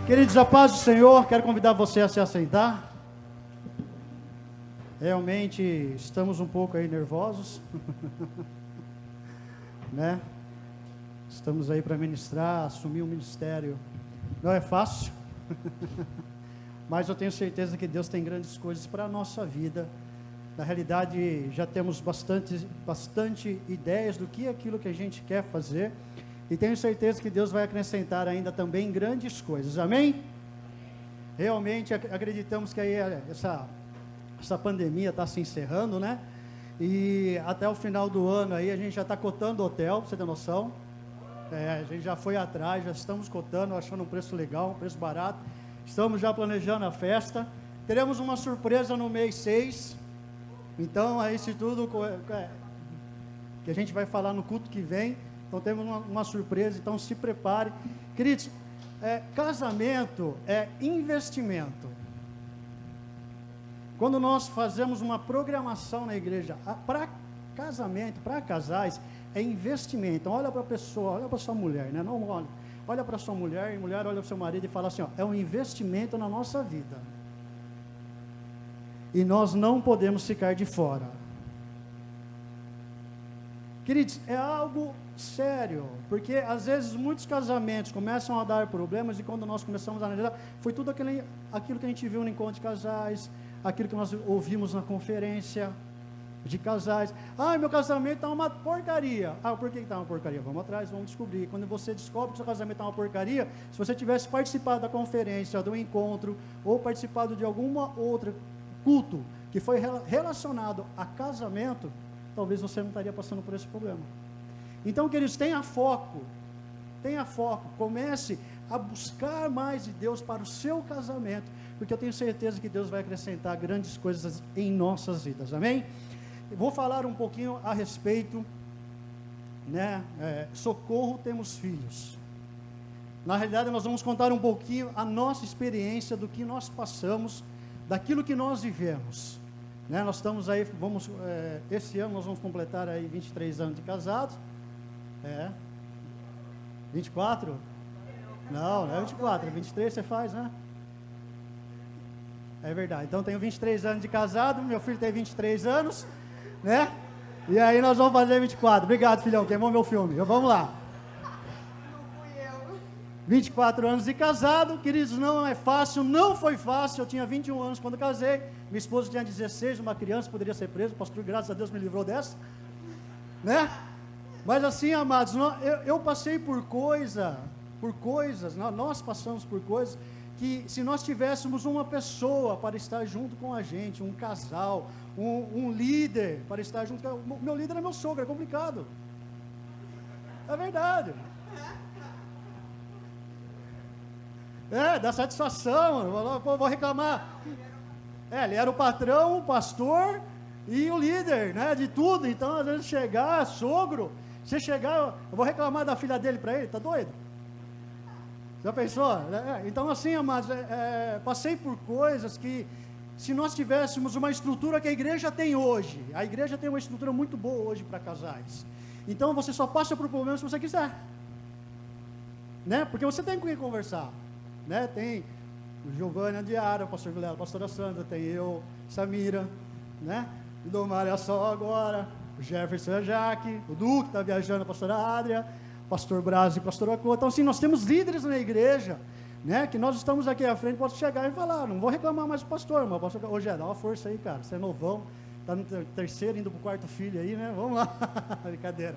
Queridos, a paz do Senhor, quero convidar você a se assentar. Realmente estamos um pouco aí nervosos, né? Estamos aí para ministrar, assumir um ministério. Não é fácil, mas eu tenho certeza que Deus tem grandes coisas para a nossa vida. Na realidade, já temos bastante ideias do que é aquilo que a gente quer fazer. E tenho certeza que Deus vai acrescentar ainda também grandes coisas, amém? Realmente acreditamos que aí essa pandemia está se encerrando, né? E até o final do ano aí a gente já está cotando hotel, pra você ter noção. A gente já foi atrás, já estamos cotando, achando um preço legal, um preço barato. Estamos já planejando a festa. Teremos uma surpresa no mês 6. Então, aí se tudo que a gente vai falar no culto que vem. Então temos uma surpresa, então se prepare. Queridos, casamento é investimento. Quando nós fazemos uma programação na igreja, para casamento, para casais, é investimento. Então olha para a pessoa, olha para sua mulher, né? Não olha para sua mulher, e mulher olha para o seu marido e fala assim, ó, é um investimento na nossa vida. E nós não podemos ficar de fora. Queridos, é algo sério, porque às vezes muitos casamentos começam a dar problemas e quando nós começamos a analisar, foi tudo aquilo que a gente viu no encontro de casais, aquilo que nós ouvimos na conferência de casais. Meu casamento está uma porcaria. Por que está uma porcaria? Vamos atrás, vamos descobrir. Quando você descobre que seu casamento está uma porcaria, se você tivesse participado da conferência, do encontro, ou participado de alguma outra culto que foi relacionado a casamento, talvez você não estaria passando por esse problema. Então, queridos, tenha foco, comece a buscar mais de Deus para o seu casamento, porque eu tenho certeza que Deus vai acrescentar grandes coisas em nossas vidas, amém? Eu vou falar um pouquinho a respeito, né, socorro, temos filhos. Na realidade, nós vamos contar um pouquinho a nossa experiência, do que nós passamos, daquilo que nós vivemos. Né, nós estamos aí, esse ano nós vamos completar aí 23 anos de casados. 24? Não é 24, é 23 você faz, né? É verdade, então tenho 23 anos de casado, meu filho tem 23 anos, né? E aí nós vamos fazer 24. Obrigado, filhão, queimou meu filme. Vamos lá. 24 anos de casado, queridos, não é fácil, não foi fácil. Eu tinha 21 anos quando casei, minha esposa tinha 16, uma criança poderia ser presa, o pastor, graças a Deus, me livrou dessa, né? Mas assim, amados, eu passei por coisas, nós passamos por coisas, que se nós tivéssemos uma pessoa para estar junto com a gente, um casal, um líder para estar junto, meu líder é meu sogro, é complicado, é verdade. Dá satisfação, vou reclamar. Ele era o patrão, o pastor e o líder, né, de tudo. Então, às vezes chegar, sogro, você chegar, eu vou reclamar da filha dele para ele, tá doido? Já pensou? Então, assim, amados, passei por coisas que, se nós tivéssemos uma estrutura que a igreja tem hoje, a igreja tem uma estrutura muito boa hoje para casais. Então, você só passa por problemas se você quiser, né? Porque você tem com quem conversar. Né? Tem o Giovanni Andiara, o pastor Vilela, a pastora Sandra, tem eu, Samira, né? O Domar é só agora, o Jefferson e a Jaque, o Duque está viajando, a pastora Adria, o pastor Braz e a pastora Clô. Então, assim, nós temos líderes na igreja, né? Que nós estamos aqui à frente, posso chegar e falar, não vou reclamar mais do pastor, mas o pastor, dá uma força aí, cara, você é novão, está no terceiro, indo para o quarto filho aí, né? Vamos lá, brincadeira.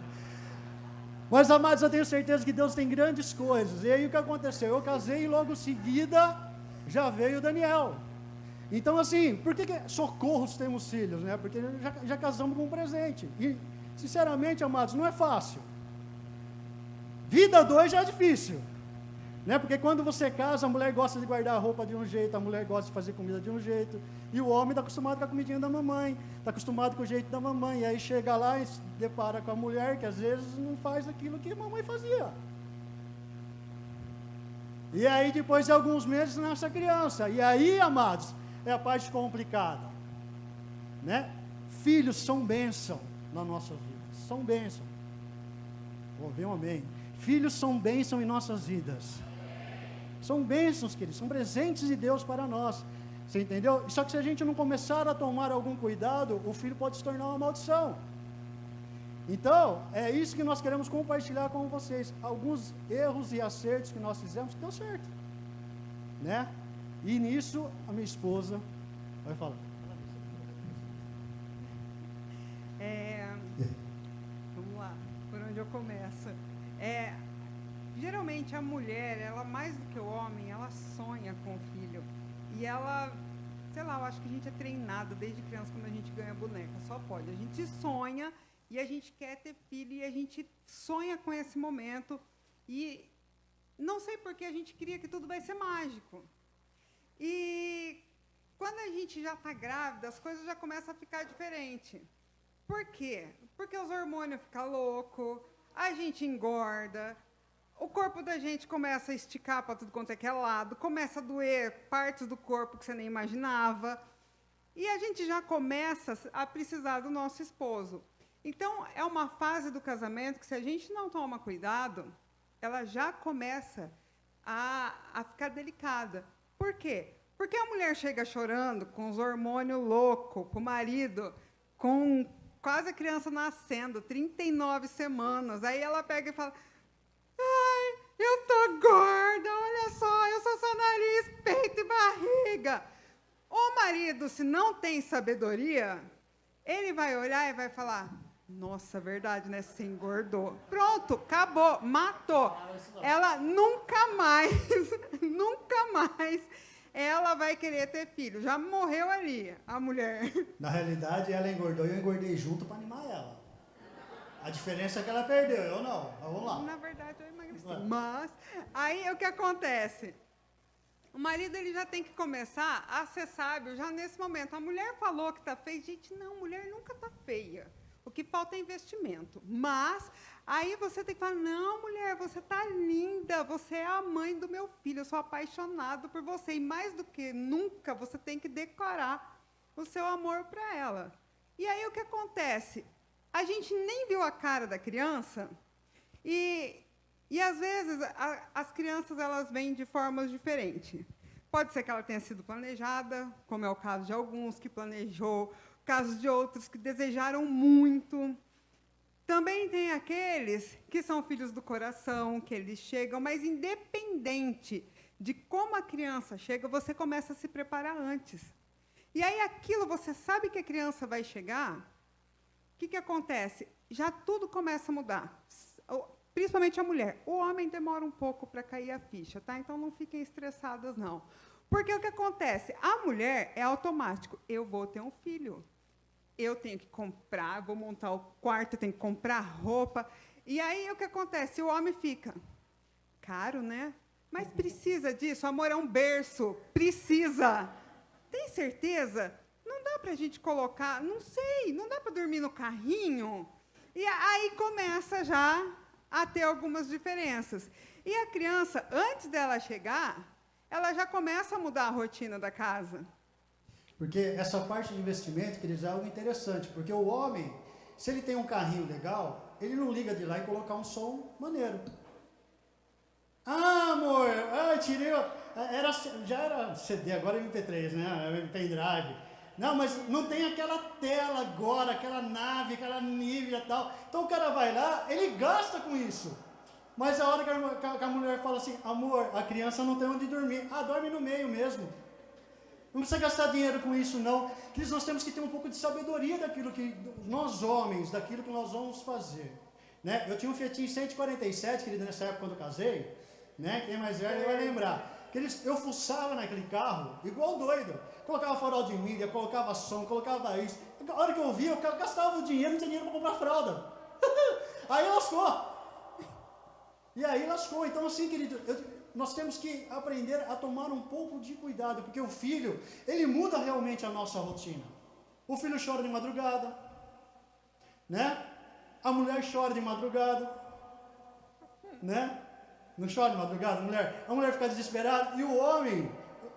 Mas, amados, eu tenho certeza que Deus tem grandes coisas. E aí o que aconteceu? Eu casei e logo em seguida já veio o Daniel. Então, assim, por que socorros temos filhos, né? Porque já casamos com um presente. E, sinceramente, amados, não é fácil. Vida 2 já é difícil, né? Porque quando você casa, a mulher gosta de guardar a roupa de um jeito, a mulher gosta de fazer comida de um jeito, e o homem está acostumado com a comidinha da mamãe, está acostumado com o jeito da mamãe, e aí chega lá e se depara com a mulher que às vezes não faz aquilo que a mamãe fazia. E aí depois de alguns meses nasce a criança, e aí, amados, é a parte complicada, né? Filhos são bênção na nossa vida, são bênção. Ouviu um amém? Filhos são bênção em nossas vidas. São bênçãos, queridos, são presentes de Deus para nós. Você entendeu? Só que se a gente não começar a tomar algum cuidado, o filho pode se tornar uma maldição. Então, é isso que nós queremos compartilhar com vocês. Alguns erros e acertos que nós fizemos que deu certo, né? E nisso, a minha esposa vai falar. Vamos lá, por onde eu começo? Geralmente a mulher, ela mais do que o homem, ela sonha com o filho. E ela, sei lá, eu acho que a gente é treinado desde criança quando a gente ganha boneca, só pode. A gente sonha e a gente quer ter filho e a gente sonha com esse momento. E não sei por que a gente queria que tudo vai ser mágico. E quando a gente já está grávida, as coisas já começam a ficar diferentes. Por quê? Porque os hormônios ficam loucos, a gente engorda, o corpo da gente começa a esticar para tudo quanto é que é lado, começa a doer partes do corpo que você nem imaginava, e a gente já começa a precisar do nosso esposo. Então, é uma fase do casamento que, se a gente não toma cuidado, ela já começa a ficar delicada. Por quê? Porque a mulher chega chorando, com os hormônios loucos, com o marido, com quase a criança nascendo, 39 semanas. Aí ela pega e fala, ai, eu tô gorda, olha só, eu sou nariz, peito e barriga. O marido, se não tem sabedoria, ele vai olhar e vai falar, nossa, verdade, né? Você engordou. Pronto, acabou, matou. Ela nunca mais, nunca mais, ela vai querer ter filho. Já morreu ali, a mulher. Na realidade, ela engordou e eu engordei junto para animar ela. A diferença é que ela perdeu, eu não. Mas vamos lá. Na verdade, eu emagreci. Mas, aí o que acontece? O marido, ele já tem que começar a ser sábio já nesse momento. A mulher falou que está feia. Gente, não, mulher nunca está feia. O que falta é investimento. Mas, aí você tem que falar, não, mulher, você está linda, você é a mãe do meu filho, eu sou apaixonado por você. E mais do que nunca, você tem que decorar o seu amor para ela. E aí o que acontece? A gente nem viu a cara da criança e às vezes, as crianças, elas vêm de formas diferentes. Pode ser que ela tenha sido planejada, como é o caso de alguns que planejou, casos de outros que desejaram muito. Também tem aqueles que são filhos do coração, que eles chegam, mas independente de como a criança chega, você começa a se preparar antes. E aí aquilo, você sabe que a criança vai chegar, o que acontece? Já tudo começa a mudar. Principalmente a mulher. O homem demora um pouco para cair a ficha, tá? Então não fiquem estressadas, não. Porque o que acontece? A mulher é automático. Eu vou ter um filho. Eu tenho que comprar, vou montar o quarto, eu tenho que comprar roupa. E aí o que acontece? O homem fica, caro, né? Mas precisa disso, amor é um berço, precisa. Tem certeza? Não dá para a gente colocar, não sei, não dá para dormir no carrinho? E aí começa já a ter algumas diferenças. E a criança, antes dela chegar, ela já começa a mudar a rotina da casa. Porque essa parte de investimento, queridos, é algo interessante, porque o homem, se ele tem um carrinho legal, ele não liga de ir lá e colocar um som maneiro. Ah, amor, tirei, já era CD, agora é MP3, né, pendrive. Não, mas não tem aquela tela agora, aquela nave, aquela nível e tal. Então o cara vai lá, ele gasta com isso. Mas a hora que a mulher fala assim, amor, a criança não tem onde dormir. Ah, dorme no meio mesmo. Não precisa gastar dinheiro com isso, não. Nós temos que ter um pouco de sabedoria daquilo que nós homens, daquilo que nós vamos fazer. Né? Eu tinha um Fiatinho 147, querido, nessa época quando eu casei. Né? Quem é mais velho vai lembrar. Eu fuçava naquele carro, igual doido. Colocava farol de milha, colocava som, colocava isso. A hora que eu via, eu gastava o dinheiro, não tinha dinheiro para comprar fralda. Aí lascou. E aí lascou. Então, assim, querido, nós temos que aprender a tomar um pouco de cuidado, porque o filho, ele muda realmente a nossa rotina. O filho chora de madrugada, né? A mulher chora de madrugada, né? Não chora de madrugada, a mulher fica desesperada. E o homem,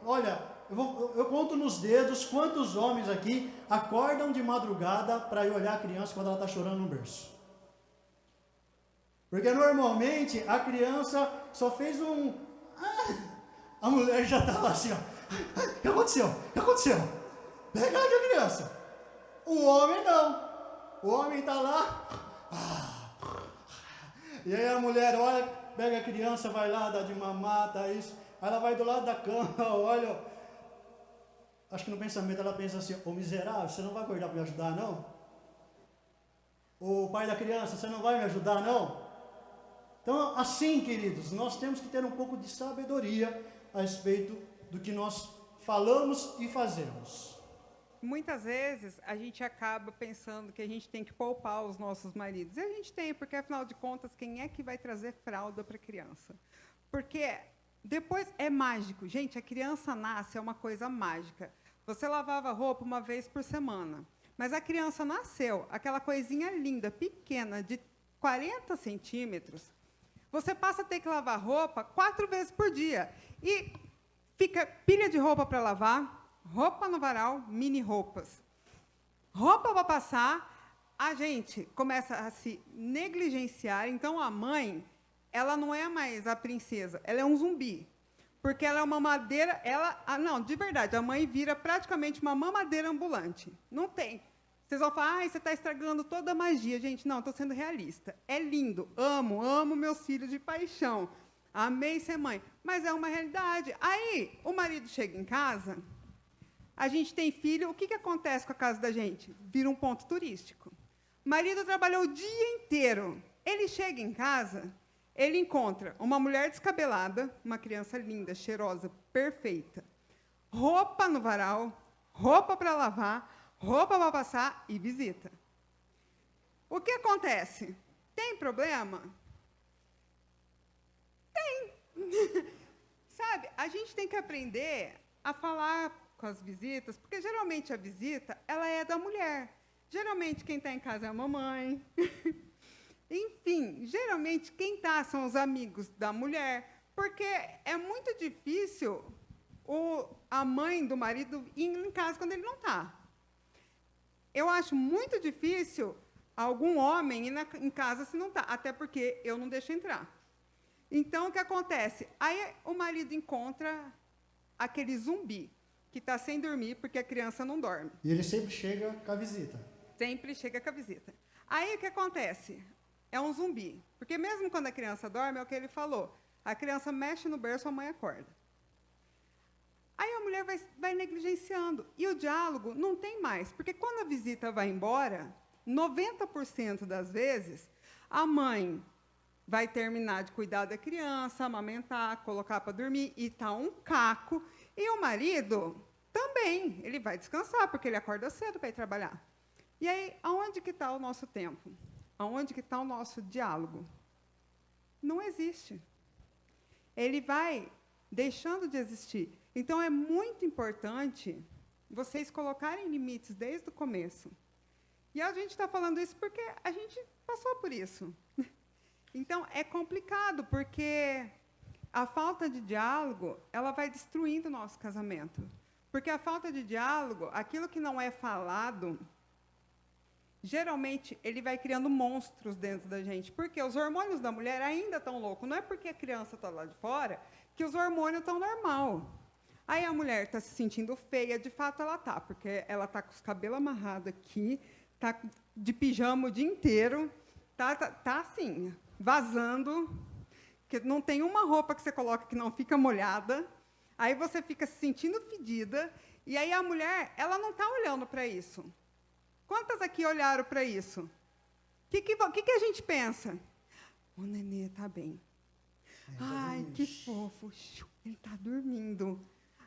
olha, eu conto nos dedos quantos homens aqui acordam de madrugada para ir olhar a criança quando ela está chorando no berço. Porque normalmente a criança só fez A mulher já está lá assim, ó. O que aconteceu? O que aconteceu? Pega a criança. O homem não. O homem está lá. E aí a mulher olha, pega a criança, vai lá, dá de mamar, tá isso. Aí ela vai do lado da cama, olha. Acho que no pensamento ela pensa assim, ô miserável, você não vai acordar para me ajudar, não? O pai da criança, você não vai me ajudar, não? Então, assim, queridos, nós temos que ter um pouco de sabedoria a respeito do que nós falamos e fazemos. Muitas vezes a gente acaba pensando que a gente tem que poupar os nossos maridos. E a gente tem, porque afinal de contas, quem é que vai trazer fralda para a criança? Porque depois é mágico. Gente, a criança nasce, é uma coisa mágica. Você lavava roupa uma vez por semana, mas a criança nasceu, aquela coisinha linda, pequena, de 40 centímetros, você passa a ter que lavar roupa 4 vezes por dia. E fica pilha de roupa para lavar, roupa no varal, mini roupas. Roupa para passar, a gente começa a se negligenciar. Então, a mãe, ela não é mais a princesa, ela é um zumbi. Porque ela é uma mamadeira, não, de verdade, a mãe vira praticamente uma mamadeira ambulante. Não tem. Vocês vão falar, você está estragando toda a magia. Gente, não, estou sendo realista. É lindo, amo meus filhos de paixão. Amei ser mãe. Mas é uma realidade. Aí, o marido chega em casa, a gente tem filho, o que acontece com a casa da gente? Vira um ponto turístico. O marido trabalhou o dia inteiro. Ele chega em casa, ele encontra uma mulher descabelada, uma criança linda, cheirosa, perfeita, roupa no varal, roupa para lavar, roupa para passar e visita. O que acontece? Tem problema? Tem. Sabe, a gente tem que aprender a falar com as visitas, porque geralmente a visita, ela é da mulher. Geralmente quem está em casa é a mamãe. Enfim, geralmente quem está são os amigos da mulher, porque é muito difícil a mãe do marido ir em casa quando ele não está. Eu acho muito difícil algum homem ir em casa se não está, até porque eu não deixo entrar. Então, o que acontece? Aí o marido encontra aquele zumbi que está sem dormir porque a criança não dorme. E ele sempre chega com a visita. Sempre chega com a visita. Aí o que acontece? É um zumbi. Porque mesmo quando a criança dorme, é o que ele falou. A criança mexe no berço, a mãe acorda. Aí a mulher vai negligenciando. E o diálogo não tem mais. Porque quando a visita vai embora, 90% das vezes, a mãe vai terminar de cuidar da criança, amamentar, colocar para dormir, e está um caco. E o marido também. Ele vai descansar, porque ele acorda cedo para ir trabalhar. E aí, aonde que está o nosso tempo? Aonde que está o nosso diálogo? Não existe. Ele vai deixando de existir. Então, é muito importante vocês colocarem limites desde o começo. E a gente está falando isso porque a gente passou por isso. Então, é complicado, porque a falta de diálogo, ela vai destruindo o nosso casamento. Porque a falta de diálogo, aquilo que não é falado, geralmente, ele vai criando monstros dentro da gente. Porque os hormônios da mulher ainda estão loucos. Não é porque a criança está lá de fora que os hormônios estão normal. Aí a mulher está se sentindo feia, de fato ela está, porque ela está com os cabelos amarrados aqui, está de pijama o dia inteiro, tá assim, vazando, que não tem uma roupa que você coloca que não fica molhada, aí você fica se sentindo fedida, e aí a mulher, ela não está olhando para isso. Quantas aqui olharam para isso? O que a gente pensa? O nenê está bem. Ai, que fofo, ele está dormindo.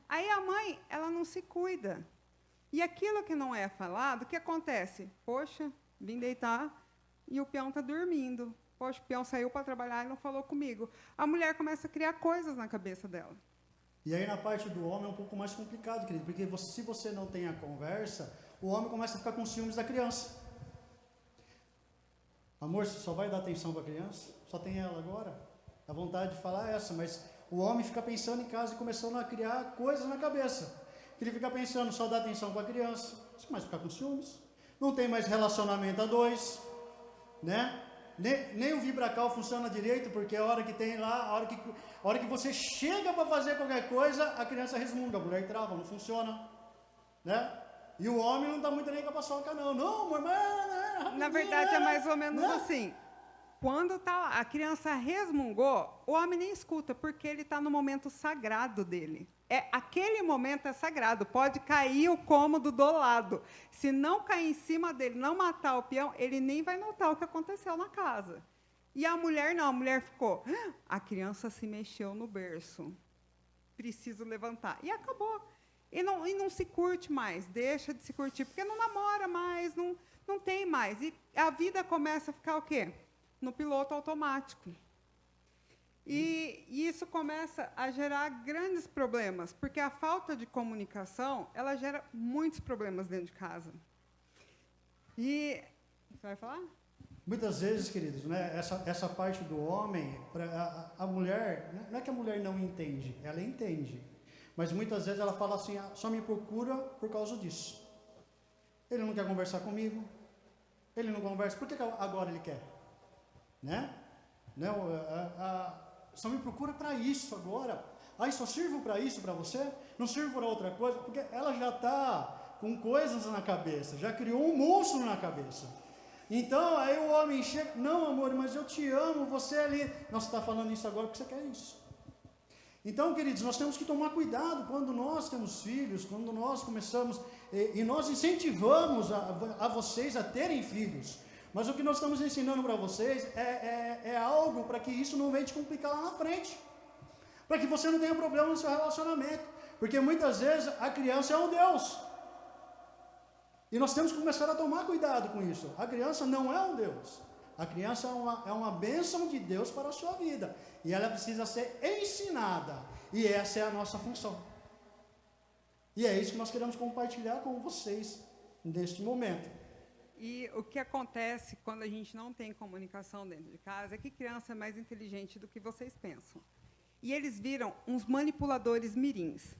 Aí a mãe, ela não se cuida. E aquilo que não é falado, o que acontece? Poxa, vim deitar e o peão está dormindo. Poxa, o peão saiu para trabalhar e não falou comigo. A mulher começa a criar coisas na cabeça dela. E aí, na parte do homem, é um pouco mais complicado, querido, porque se você não tem a conversa, o homem começa a ficar com ciúmes da criança. Amor, você só vai dar atenção para a criança? Só tem ela agora? A vontade de falar é essa, mas o homem fica pensando em casa e começando a criar coisas na cabeça. Ele fica pensando, só dá atenção para a criança, você começa a ficar com ciúmes. Não tem mais relacionamento a dois, né? Nem o Vibracal funciona direito, porque a hora que tem lá, a hora que você chega para fazer qualquer coisa, a criança resmunga, a mulher trava, não funciona, né? E o homem não está muito nem com a paçoca, não. Não, amor, mas... Na verdade, é mais ou menos assim. Quando tá, a criança resmungou, o homem nem escuta, porque ele está no momento sagrado dele. Aquele momento é sagrado, pode cair o cômodo do lado. Se não cair em cima dele, não matar o peão, ele nem vai notar o que aconteceu na casa. E a mulher não, a mulher ficou, a criança se mexeu no berço, preciso levantar. E acabou. E não se curte mais, deixa de se curtir, porque não namora mais, não tem mais. E a vida começa a ficar o quê? No piloto automático. E isso começa a gerar grandes problemas, porque a falta de comunicação, ela gera muitos problemas dentro de casa. E... Você vai falar? Muitas vezes, queridos, né, essa parte do homem, a mulher, não é que a mulher não entende, ela entende. Mas muitas vezes ela fala assim, só me procura por causa disso. Ele não quer conversar comigo, ele não conversa, por que agora ele quer? Né? Só me procura para isso agora. Só sirvo para isso para você? Não sirvo para outra coisa? Porque ela já está com coisas na cabeça, já criou um monstro na cabeça. Então, aí o homem chega, não amor, mas eu te amo, você ali... Não, você está falando isso agora porque você quer isso. Então, queridos, nós temos que tomar cuidado quando nós temos filhos, quando nós começamos, e nós incentivamos a vocês a terem filhos. Mas o que nós estamos ensinando para vocês é algo para que isso não venha te complicar lá na frente. Para que você não tenha problema no seu relacionamento. Porque muitas vezes a criança é um Deus. E nós temos que começar a tomar cuidado com isso. A criança não é um Deus. A criança é uma bênção de Deus para a sua vida. E ela precisa ser ensinada. E essa é a nossa função. E é isso que nós queremos compartilhar com vocês neste momento. E o que acontece quando a gente não tem comunicação dentro de casa é que criança é mais inteligente do que vocês pensam. E eles viram uns manipuladores mirins.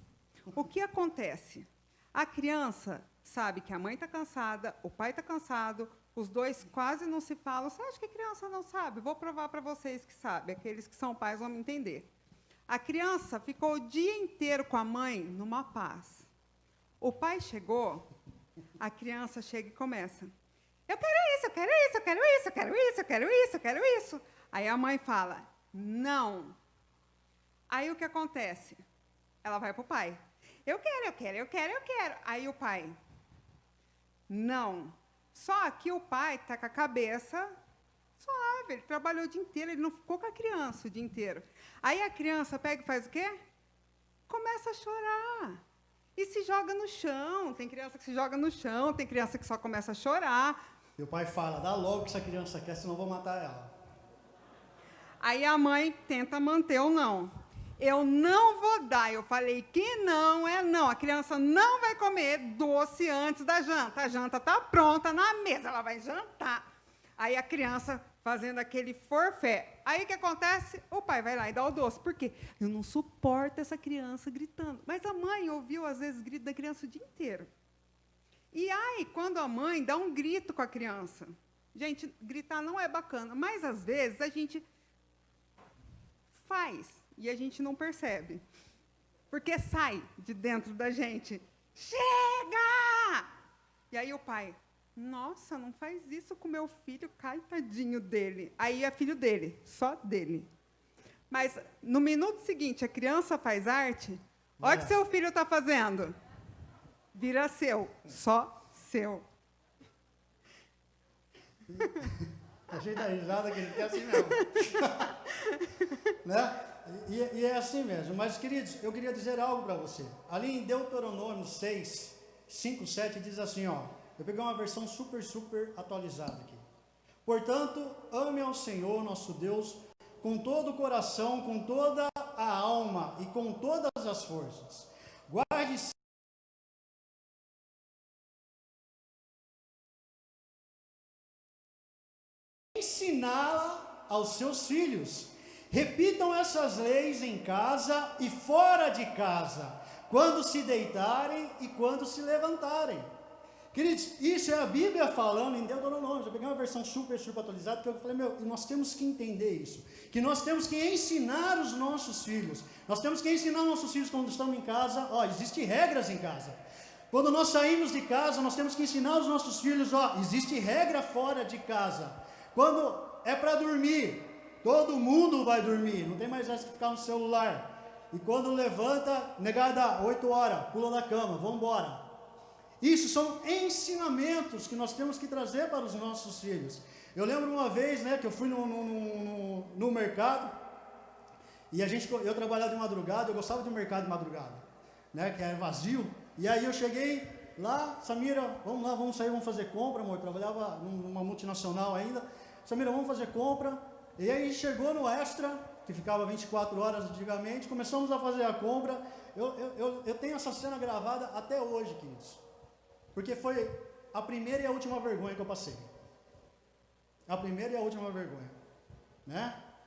O que acontece? A criança sabe que a mãe está cansada, o pai está cansado, os dois quase não se falam. Você acha que a criança não sabe? Vou provar para vocês que sabem. Aqueles que são pais vão me entender. A criança ficou o dia inteiro com a mãe numa paz. O pai chegou, a criança chega e começa. Eu quero isso, eu quero isso, eu quero isso, eu quero isso, eu quero isso, eu quero isso. Aí a mãe fala, não. Aí o que acontece? Ela vai para o pai. Eu quero, eu quero, eu quero, eu quero. Aí o pai, não. Só que o pai está com a cabeça suave, ele trabalhou o dia inteiro, ele não ficou com a criança o dia inteiro. Aí a criança pega e faz o quê? Começa a chorar. E se joga no chão. Tem criança que se joga no chão, tem criança que só começa a chorar. E o pai fala, dá logo que essa criança quer, senão eu vou matar ela. Aí a mãe tenta manter o não. Eu não vou dar. Eu falei que não é não. A criança não vai comer doce antes da janta. A janta está pronta na mesa, ela vai jantar. Aí a criança fazendo aquele forfé. Aí o que acontece? O pai vai lá e dá o doce. Por quê? Eu não suporto essa criança gritando. Mas a mãe ouviu, às vezes, grito da criança o dia inteiro. E aí, quando a mãe dá um grito com a criança, gente, gritar não é bacana, mas às vezes a gente faz e a gente não percebe. Porque sai de dentro da gente. Chega! E aí o pai, nossa, não faz isso com meu filho, coitadinho dele. Aí é filho dele, só dele. Mas no minuto seguinte, a criança faz arte, olha o que seu filho está fazendo. Vira seu, só seu. Achei da risada que ele quer assim mesmo. Né? E é assim mesmo. Mas, queridos, eu queria dizer algo para você. Ali em Deuteronômio 6, 5, 7, diz assim, ó. Eu peguei uma versão super atualizada aqui. Portanto, ame ao Senhor, nosso Deus, com todo o coração, com toda a alma e com todas as forças. Guarde ensiná-la aos seus filhos. Repitam essas leis em casa e fora de casa, quando se deitarem e quando se levantarem. Queridos, isso é a Bíblia falando em Deuteronômio. Eu peguei uma versão super atualizada, que eu falei, nós temos que entender isso. Que nós temos que ensinar os nossos filhos. Nós temos que ensinar os nossos filhos quando estamos em casa. Existem regras em casa. Quando nós saímos de casa, nós temos que ensinar os nossos filhos, existe regra fora de casa. Quando é para dormir, todo mundo vai dormir. Não tem mais essa que ficar no celular. E quando levanta, negada, 8 horas, pula da cama, vamos embora. Isso são ensinamentos que nós temos que trazer para os nossos filhos. Eu lembro uma vez, que eu fui no mercado, e eu trabalhava de madrugada, eu gostava do mercado de madrugada, que era vazio, e aí eu cheguei lá, Samira, vamos lá, vamos sair, vamos fazer compra, amor, eu trabalhava numa multinacional ainda, Samira, vamos fazer compra, e aí chegou no Extra, que ficava 24 horas antigamente, começamos a fazer a compra, eu tenho essa cena gravada até hoje, queridos. Porque foi a primeira e a última vergonha que eu passei. A primeira e a última vergonha.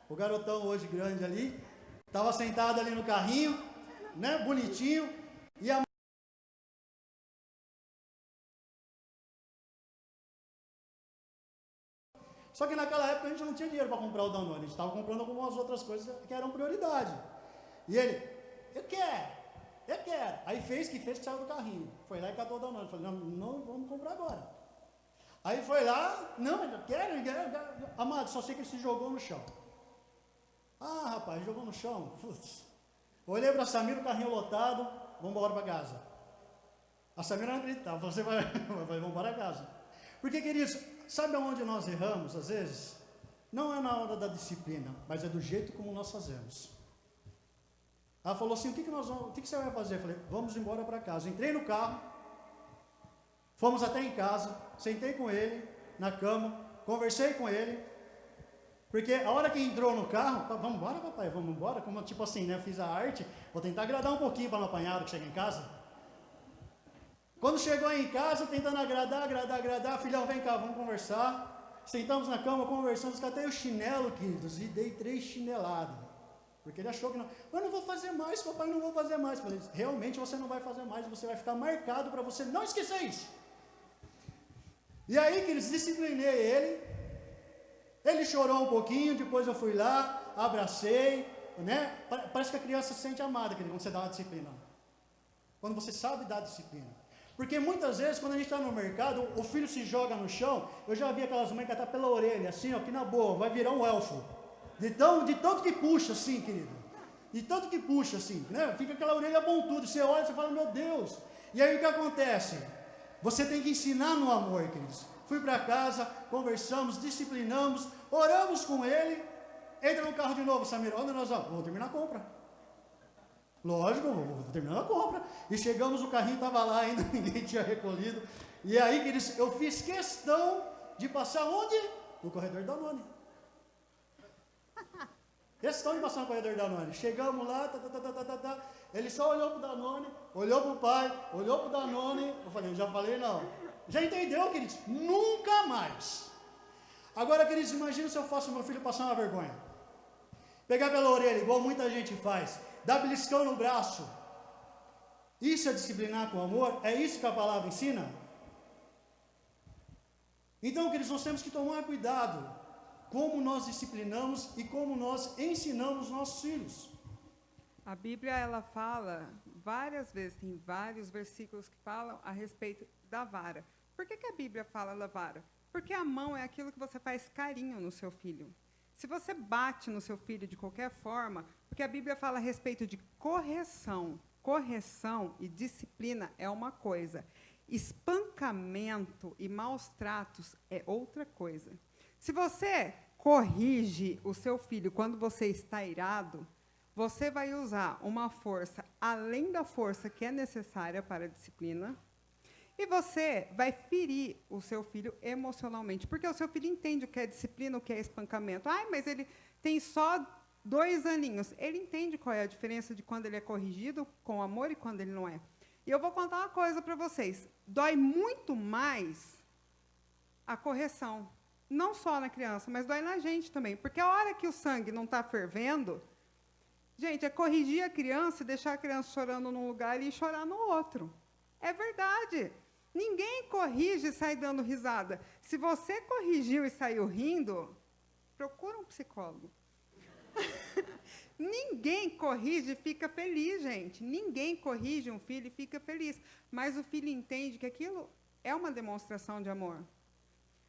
O garotão hoje grande ali, estava sentado ali no carrinho, bonitinho, e a Só que naquela época a gente não tinha dinheiro para comprar o Danone, a gente estava comprando algumas outras coisas que eram prioridade. E ele, eu quero. Aí fez que saiu do carrinho. Foi lá e catou o Danone. Falei, não, vamos comprar agora. Aí foi lá, não, eu quero. Amado, só sei que ele se jogou no chão. Rapaz, jogou no chão. Putz. Olhei para a Samira, o carrinho lotado, vamos embora para casa. A Samira não acreditava, você vai vamos embora para casa. Porque, queridos, sabe aonde nós erramos, às vezes? Não é na hora da disciplina, mas é do jeito como nós fazemos. Ela falou assim, o que você vai fazer? Eu falei, vamos embora para casa. Entrei no carro, fomos até em casa, sentei com ele, na cama, conversei com ele, porque a hora que entrou no carro, vamos embora, papai, vamos embora, como tipo assim, fiz a arte, vou tentar agradar um pouquinho para não apanhar hora que chega em casa. Quando chegou em casa, tentando agradar, filhão, vem cá, vamos conversar. Sentamos na cama, conversamos, catei o chinelo, queridos, e dei 3 chineladas. Porque ele achou que não, eu não vou fazer mais, papai, não vou fazer mais. Eu falei, realmente você não vai fazer mais, você vai ficar marcado para você não esquecer isso. E aí, queridos, disciplinei ele chorou um pouquinho, depois eu fui lá, abracei, Parece que a criança se sente amada, quando você dá uma disciplina. Quando você sabe dar disciplina. Porque muitas vezes, quando a gente está no mercado, o filho se joga no chão, eu já vi aquelas mães catar pela orelha, assim, que na boa, vai virar um elfo. De tanto que puxa, assim, querido. De tanto que puxa, assim, Fica aquela orelha pontuda, você olha e você fala, meu Deus. E aí o que acontece? Você tem que ensinar no amor, queridos. Fui para casa, conversamos, disciplinamos, oramos com ele, entra no carro de novo, Samir, onde nós vamos? Vamos terminar a compra. Lógico, vou terminar a compra. E chegamos, o carrinho estava lá ainda, ninguém tinha recolhido. E aí, queridos, eu fiz questão de passar onde? No corredor da Danone. Questão de passar no corredor da Danone. Chegamos lá, ele só olhou para o Danone, olhou para o pai, olhou para o Danone. Eu falei, já falei não. Já entendeu, queridos? Nunca mais. Agora, queridos, imagina se eu faço meu filho passar uma vergonha. Pegar pela orelha, igual muita gente faz. Dar beliscão no braço. Isso é disciplinar com amor? É isso que a palavra ensina? Então, queridos, nós temos que tomar cuidado como nós disciplinamos e como nós ensinamos nossos filhos. A Bíblia, ela fala várias vezes, tem vários versículos que falam a respeito da vara. Por que a Bíblia fala da vara? Porque a mão é aquilo que você faz carinho no seu filho. Se você bate no seu filho de qualquer forma, porque a Bíblia fala a respeito de correção. Correção e disciplina é uma coisa. Espancamento e maus tratos é outra coisa. Se você corrige o seu filho quando você está irado, você vai usar uma força além da força que é necessária para a disciplina, e você vai ferir o seu filho emocionalmente, porque o seu filho entende o que é disciplina, o que é espancamento. Ai, mas ele tem só 2 aninhos. Ele entende qual é a diferença de quando ele é corrigido com amor e quando ele não é. E eu vou contar uma coisa para vocês. Dói muito mais a correção. Não só na criança, mas dói na gente também. Porque a hora que o sangue não está fervendo, gente, é corrigir a criança e deixar a criança chorando num lugar e chorar no outro. É verdade. Ninguém corrige e sai dando risada. Se você corrigiu e saiu rindo, procura um psicólogo. Ninguém corrige e fica feliz, gente. Ninguém corrige um filho e fica feliz. Mas o filho entende que aquilo é uma demonstração de amor.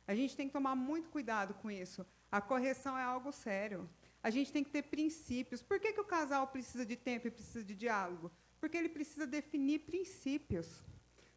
A gente tem que tomar muito cuidado com isso. A correção é algo sério. A gente tem que ter princípios. Por que o casal precisa de tempo e precisa de diálogo? Porque ele precisa definir princípios.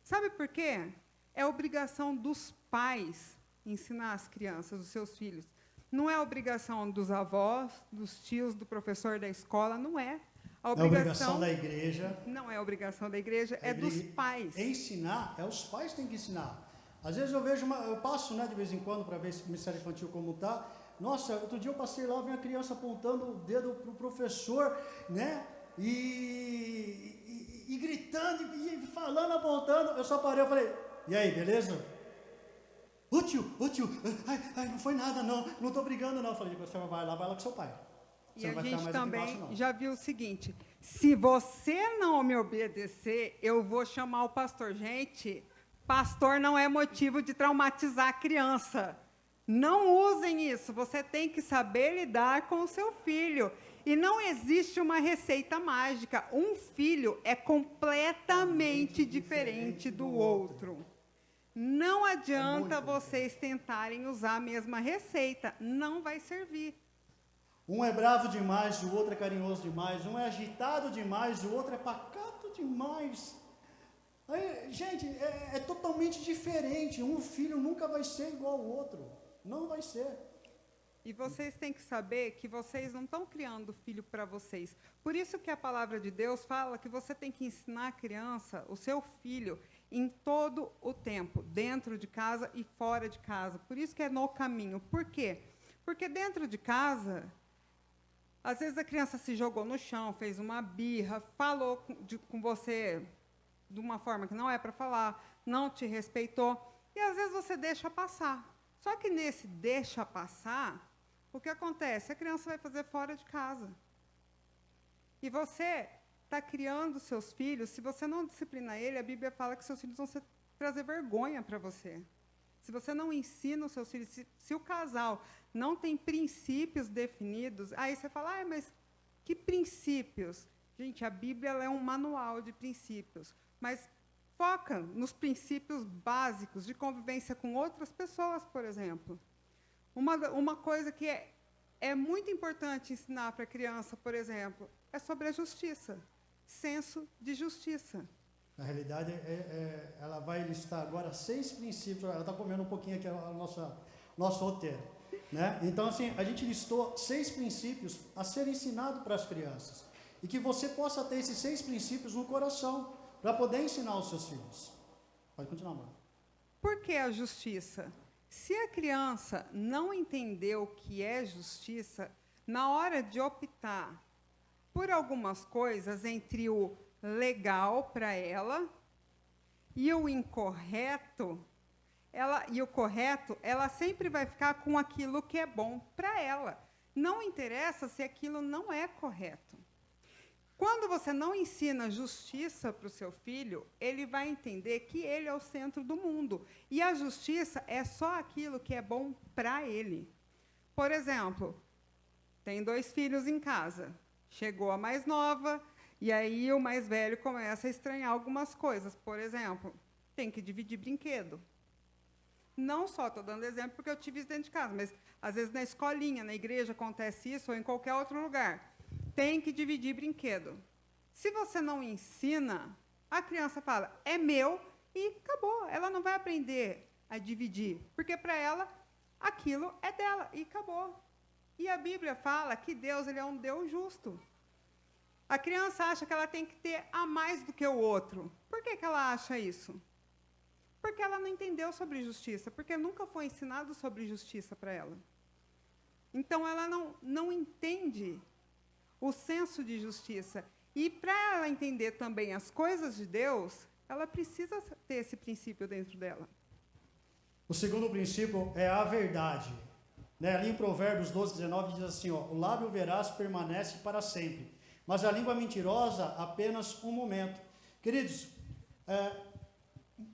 Sabe por quê? É obrigação dos pais ensinar as crianças, os seus filhos. Não é obrigação dos avós, dos tios, do professor da escola, não é. A obrigação da igreja. Não é obrigação da igreja, é dos pais. Ensinar, os pais têm que ensinar. Às vezes eu vejo, eu passo, né, de vez em quando para ver esse ministério infantil como está. Nossa, outro dia eu passei lá, vi uma criança apontando o dedo para o professor, né? E gritando, e falando, apontando. Eu só parei, eu falei, e aí, beleza? Ô tio, não foi nada, não estou brigando, não. Eu falei, você vai lá com seu pai. Você e a gente também já viu o seguinte, se você não me obedecer, eu vou chamar o pastor. Gente, pastor não é motivo de traumatizar a criança. Não usem isso, você tem que saber lidar com o seu filho. E não existe uma receita mágica. Um filho é completamente diferente do outro. Não adianta vocês tentarem usar a mesma receita, não vai servir. Um é bravo demais, o outro é carinhoso demais, um é agitado demais, o outro é pacato demais. Aí, gente, é totalmente diferente. Um filho nunca vai ser igual ao outro. Não vai ser. E vocês têm que saber que vocês não estão criando filho para vocês. Por isso que a palavra de Deus fala que você tem que ensinar a criança, o seu filho, em todo o tempo, dentro de casa e fora de casa. Por isso que é no caminho. Por quê? Porque dentro de casa, às vezes a criança se jogou no chão, fez uma birra, falou com você de uma forma que não é para falar, não te respeitou, e às vezes você deixa passar. Só que nesse deixa passar, o que acontece? A criança vai fazer fora de casa. E você está criando seus filhos, se você não disciplina ele, a Bíblia fala que seus filhos vão trazer vergonha para você. Se você não ensina os seus filhos, se o casal não tem princípios definidos, aí você fala, mas que princípios? Gente, a Bíblia é um manual de princípios, mas foca nos princípios básicos de convivência com outras pessoas, por exemplo. Uma coisa que é muito importante ensinar para a criança, por exemplo, é sobre a justiça. Senso de justiça. Na realidade, ela vai listar agora 6 princípios. Ela está comendo um pouquinho aqui o nosso roteiro. Né? Então, assim, a gente listou 6 princípios a ser ensinado para as crianças. E que você possa ter esses 6 princípios no coração, para poder ensinar os seus filhos. Pode continuar, mano. Por que a justiça? Se a criança não entender o que é justiça, na hora de optar por algumas coisas entre o legal para ela e o incorreto, ela sempre vai ficar com aquilo que é bom para ela. Não interessa se aquilo não é correto. Quando você não ensina justiça para o seu filho, ele vai entender que ele é o centro do mundo. E a justiça é só aquilo que é bom para ele. Por exemplo, tem 2 filhos em casa. Chegou a mais nova, e aí o mais velho começa a estranhar algumas coisas. Por exemplo, tem que dividir brinquedo. Não só, estou dando exemplo porque eu tive isso dentro de casa, mas às vezes na escolinha, na igreja acontece isso, ou em qualquer outro lugar. Tem que dividir brinquedo. Se você não ensina, a criança fala, é meu, e acabou. Ela não vai aprender a dividir, porque para ela, aquilo é dela, e acabou. E a Bíblia fala que Deus ele é um Deus justo. A criança acha que ela tem que ter a mais do que o outro. Por que ela acha isso? Porque ela não entendeu sobre justiça, porque nunca foi ensinado sobre justiça para ela. Então, ela não entende o senso de justiça. E para ela entender também as coisas de Deus, ela precisa ter esse princípio dentro dela. O segundo princípio é a verdade. Né? Ali em Provérbios 12, 19 diz assim, ó, o lábio veraz permanece para sempre, mas a língua mentirosa apenas um momento. Queridos,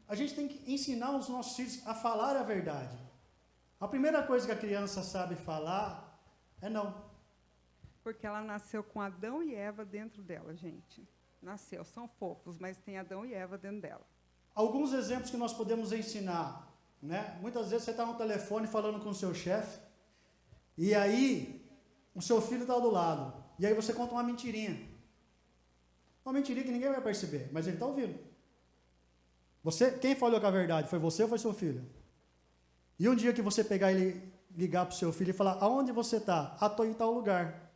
a gente tem que ensinar os nossos filhos a falar a verdade. A primeira coisa que a criança sabe falar é não. Porque ela nasceu com Adão e Eva dentro dela, gente. Nasceu, são fofos, mas tem Adão e Eva dentro dela. Alguns exemplos que nós podemos ensinar, né? Muitas vezes você está no telefone falando com o seu chefe, e aí o seu filho está do lado, e aí você conta uma mentirinha. Uma mentirinha que ninguém vai perceber, mas ele está ouvindo. Quem falou com a verdade? Foi você ou foi seu filho? E um dia que você pegar ele, ligar para o seu filho e falar, aonde você está? Ah, estou em tal lugar.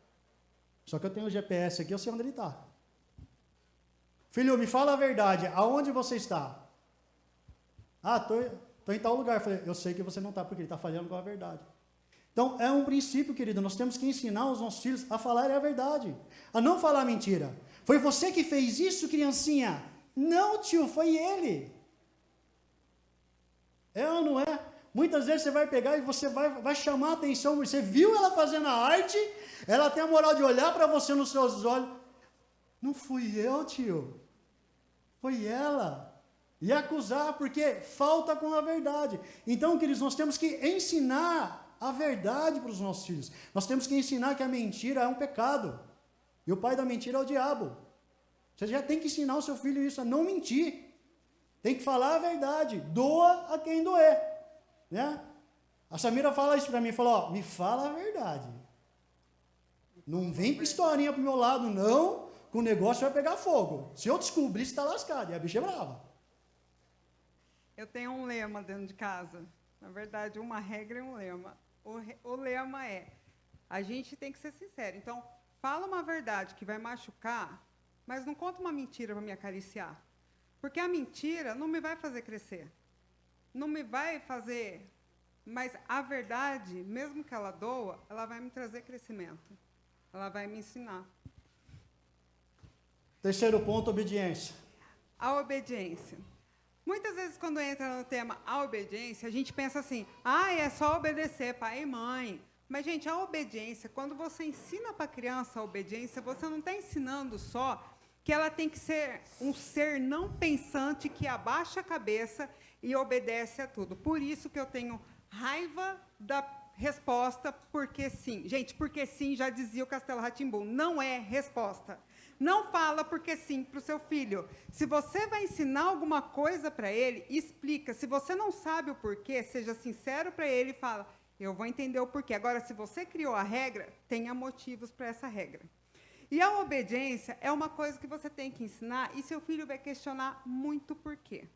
Só que eu tenho o GPS aqui, eu sei onde ele está. Filho, me fala a verdade, aonde você está? Ah, estou em tal lugar. Eu falei, eu sei que você não está, porque ele está falhando com a verdade. Então, é um princípio, querido, nós temos que ensinar os nossos filhos a falar a verdade, a não falar mentira. Foi você que fez isso, criancinha? Não, tio, foi ele. É ou não é? Muitas vezes você vai pegar e você vai chamar a atenção, você viu ela fazendo a arte, ela tem a moral de olhar para você nos seus olhos. Não fui eu, tio. Foi ela. E acusar, porque falta com a verdade. Então, queridos, nós temos que ensinar a verdade para os nossos filhos. Nós temos que ensinar que a mentira é um pecado. E o pai da mentira é o diabo. Você já tem que ensinar o seu filho isso, a não mentir. Tem que falar a verdade. Doa a quem doer. Né? A Samira fala isso para mim, falou, me fala a verdade. Não vem com historinha pro meu lado, não, que o negócio vai pegar fogo. Se eu descobrir, você está lascado. E a bicha é brava. Eu tenho um lema dentro de casa. Na verdade, uma regra e um lema. O lema é, a gente tem que ser sincero. Então, fala uma verdade que vai machucar, mas não conta uma mentira para me acariciar. Porque a mentira não me vai fazer crescer. Não me vai fazer... Mas a verdade, mesmo que ela doa, ela vai me trazer crescimento. Ela vai me ensinar. Terceiro ponto, obediência. A obediência. Muitas vezes, quando entra no tema a obediência, a gente pensa assim, é só obedecer pai e mãe. Mas, gente, a obediência, quando você ensina para a criança a obediência, você não está ensinando só que ela tem que ser um ser não pensante que abaixa a cabeça e obedece a tudo. Por isso que eu tenho raiva da resposta porque sim. Gente, porque sim, já dizia o Castelo Rá-Tim-Bum, não é resposta. Não fala porque sim para o seu filho. Se você vai ensinar alguma coisa para ele, explica. Se você não sabe o porquê, seja sincero para ele e fala, eu vou entender o porquê. Agora, se você criou a regra, tenha motivos para essa regra. E a obediência é uma coisa que você tem que ensinar e seu filho vai questionar muito por quê.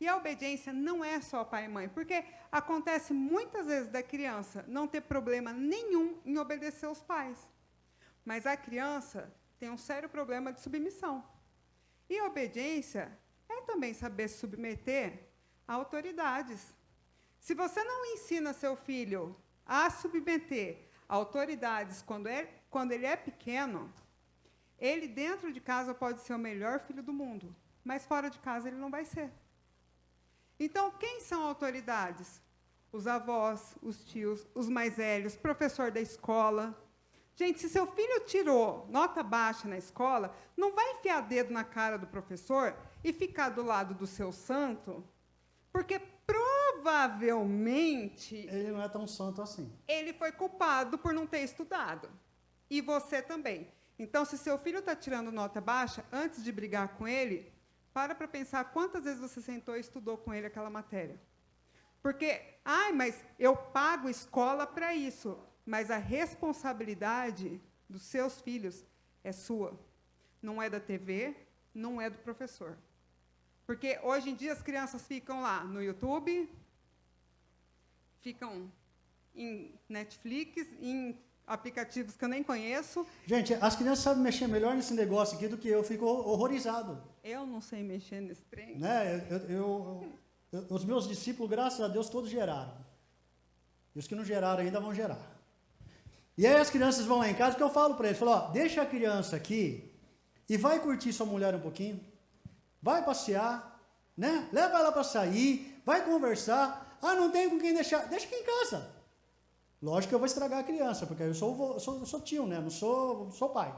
E a obediência não é só pai e mãe, porque acontece muitas vezes da criança não ter problema nenhum em obedecer aos pais. Mas a criança tem um sério problema de submissão. E obediência é também saber se submeter a autoridades. Se você não ensina seu filho a submeter a autoridades quando ele é pequeno, ele dentro de casa pode ser o melhor filho do mundo, mas fora de casa ele não vai ser. Então, quem são autoridades? Os avós, os tios, os mais velhos, professor da escola. Gente, se seu filho tirou nota baixa na escola, não vai enfiar dedo na cara do professor e ficar do lado do seu santo, porque provavelmente... Ele não é tão santo assim. Ele foi culpado por não ter estudado. E você também. Então, se seu filho está tirando nota baixa, antes de brigar com ele, para pensar quantas vezes você sentou e estudou com ele aquela matéria. Porque, mas eu pago escola para isso. Mas a responsabilidade dos seus filhos é sua. Não é da TV, não é do professor. Porque hoje em dia as crianças ficam lá no YouTube, ficam em Netflix, em aplicativos que eu nem conheço. Gente, as crianças sabem mexer melhor nesse negócio aqui do que eu, fico horrorizado. Eu não sei mexer nesse trem. Né? Os meus discípulos, graças a Deus, todos geraram. E os que não geraram ainda vão gerar. E aí as crianças vão lá em casa, que eu falo para eles, deixa a criança aqui e vai curtir sua mulher um pouquinho, vai passear, né? Leva ela para sair, vai conversar. Não tem com quem deixar, deixa aqui em casa. Lógico que eu vou estragar a criança, porque eu sou tio, né? Não sou pai.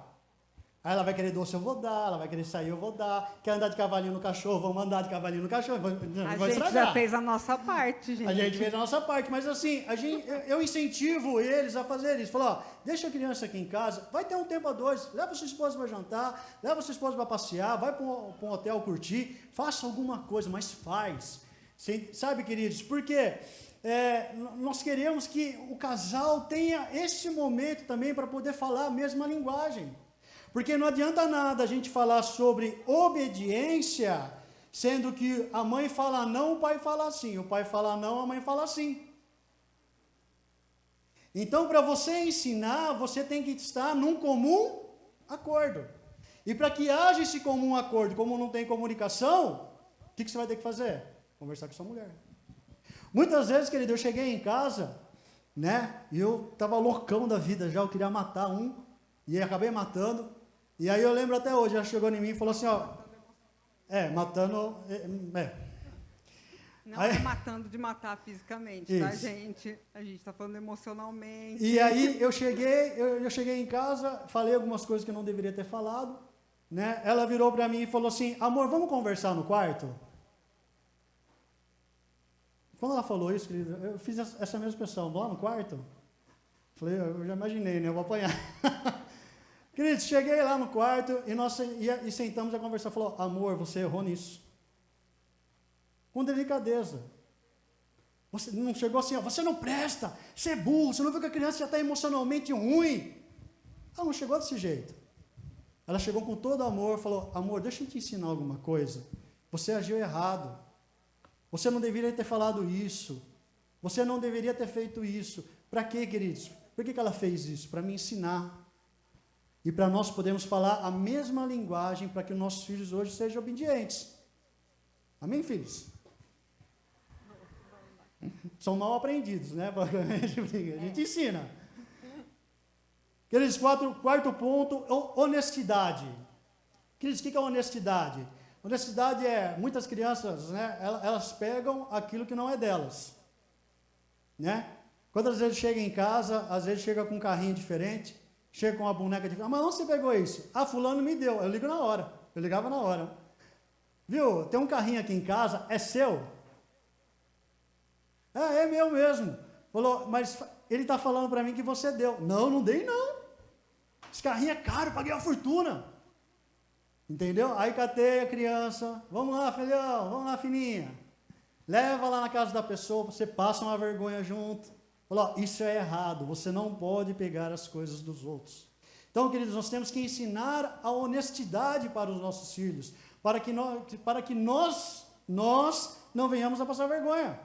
Aí ela vai querer doce, eu vou dar. Ela vai querer sair, eu vou dar. Quer andar de cavalinho no cachorro, vamos andar de cavalinho no cachorro. A Vai gente estragar. já fez a nossa parte, gente. A gente fez a nossa parte, mas assim, eu incentivo eles a fazer isso. Falo, ó, deixa a criança aqui em casa, vai ter um tempo a dois, leva sua esposa para jantar, leva sua esposa para passear, vai para um hotel curtir, faça alguma coisa, mas faz. Sabe, queridos, porque nós queremos que o casal tenha esse momento também para poder falar a mesma linguagem. Porque não adianta nada a gente falar sobre obediência, sendo que a mãe fala não, o pai fala sim, o pai fala não, a mãe fala sim. Então, para você ensinar, você tem que estar num comum acordo. E para que haja esse comum acordo, como não tem comunicação, o que você vai ter que fazer? Conversar com sua mulher. Muitas vezes, querido, eu cheguei em casa, né, e eu estava loucão da vida já, eu queria matar um, e acabei matando. E aí eu lembro até hoje, ela chegou em mim e falou assim, ó, matando, Não aí, é matando de matar fisicamente, isso. Tá, gente? A gente está falando emocionalmente. E aí eu cheguei em casa, falei algumas coisas que eu não deveria ter falado, né? Ela virou para mim e falou assim, amor, vamos conversar no quarto? Quando ela falou isso, querido, eu fiz essa mesma expressão, vamos lá no quarto? Falei, eu já imaginei, né? Eu vou apanhar. Queridos, cheguei lá no quarto e sentamos a conversar. Falou, amor, você errou nisso. Com delicadeza. Você não chegou assim, ó, você não presta, você é burro, você não viu que a criança já está emocionalmente ruim. Ela não chegou desse jeito. Ela chegou com todo amor, falou, amor, deixa eu te ensinar alguma coisa. Você agiu errado. Você não deveria ter falado isso. Você não deveria ter feito isso. Para quê, queridos? Por que ela fez isso? Para me ensinar. E para nós podermos falar a mesma linguagem para que os nossos filhos hoje sejam obedientes. Amém, filhos? São mal aprendidos, né? A gente ensina. Queridos, quarto ponto, honestidade. Queridos, o que é honestidade? Honestidade muitas crianças, né? Elas pegam aquilo que não é delas. Né? Quantas vezes chega em casa, às vezes chega com um carrinho diferente, chega com uma boneca de... mas onde você pegou isso? Ah, fulano me deu. Eu ligo na hora. Eu ligava na hora. Viu? Tem um carrinho aqui em casa, é seu? É meu mesmo. Falou, mas ele está falando para mim que você deu. Não dei não. Esse carrinho é caro, paguei uma fortuna. Entendeu? Aí catei a criança. Vamos lá, filhão. Vamos lá, fininha. Leva lá na casa da pessoa, você passa uma vergonha junto. Falou, isso é errado, você não pode pegar as coisas dos outros. Então, queridos, nós temos que ensinar a honestidade para os nossos filhos, para que nós não venhamos a passar vergonha.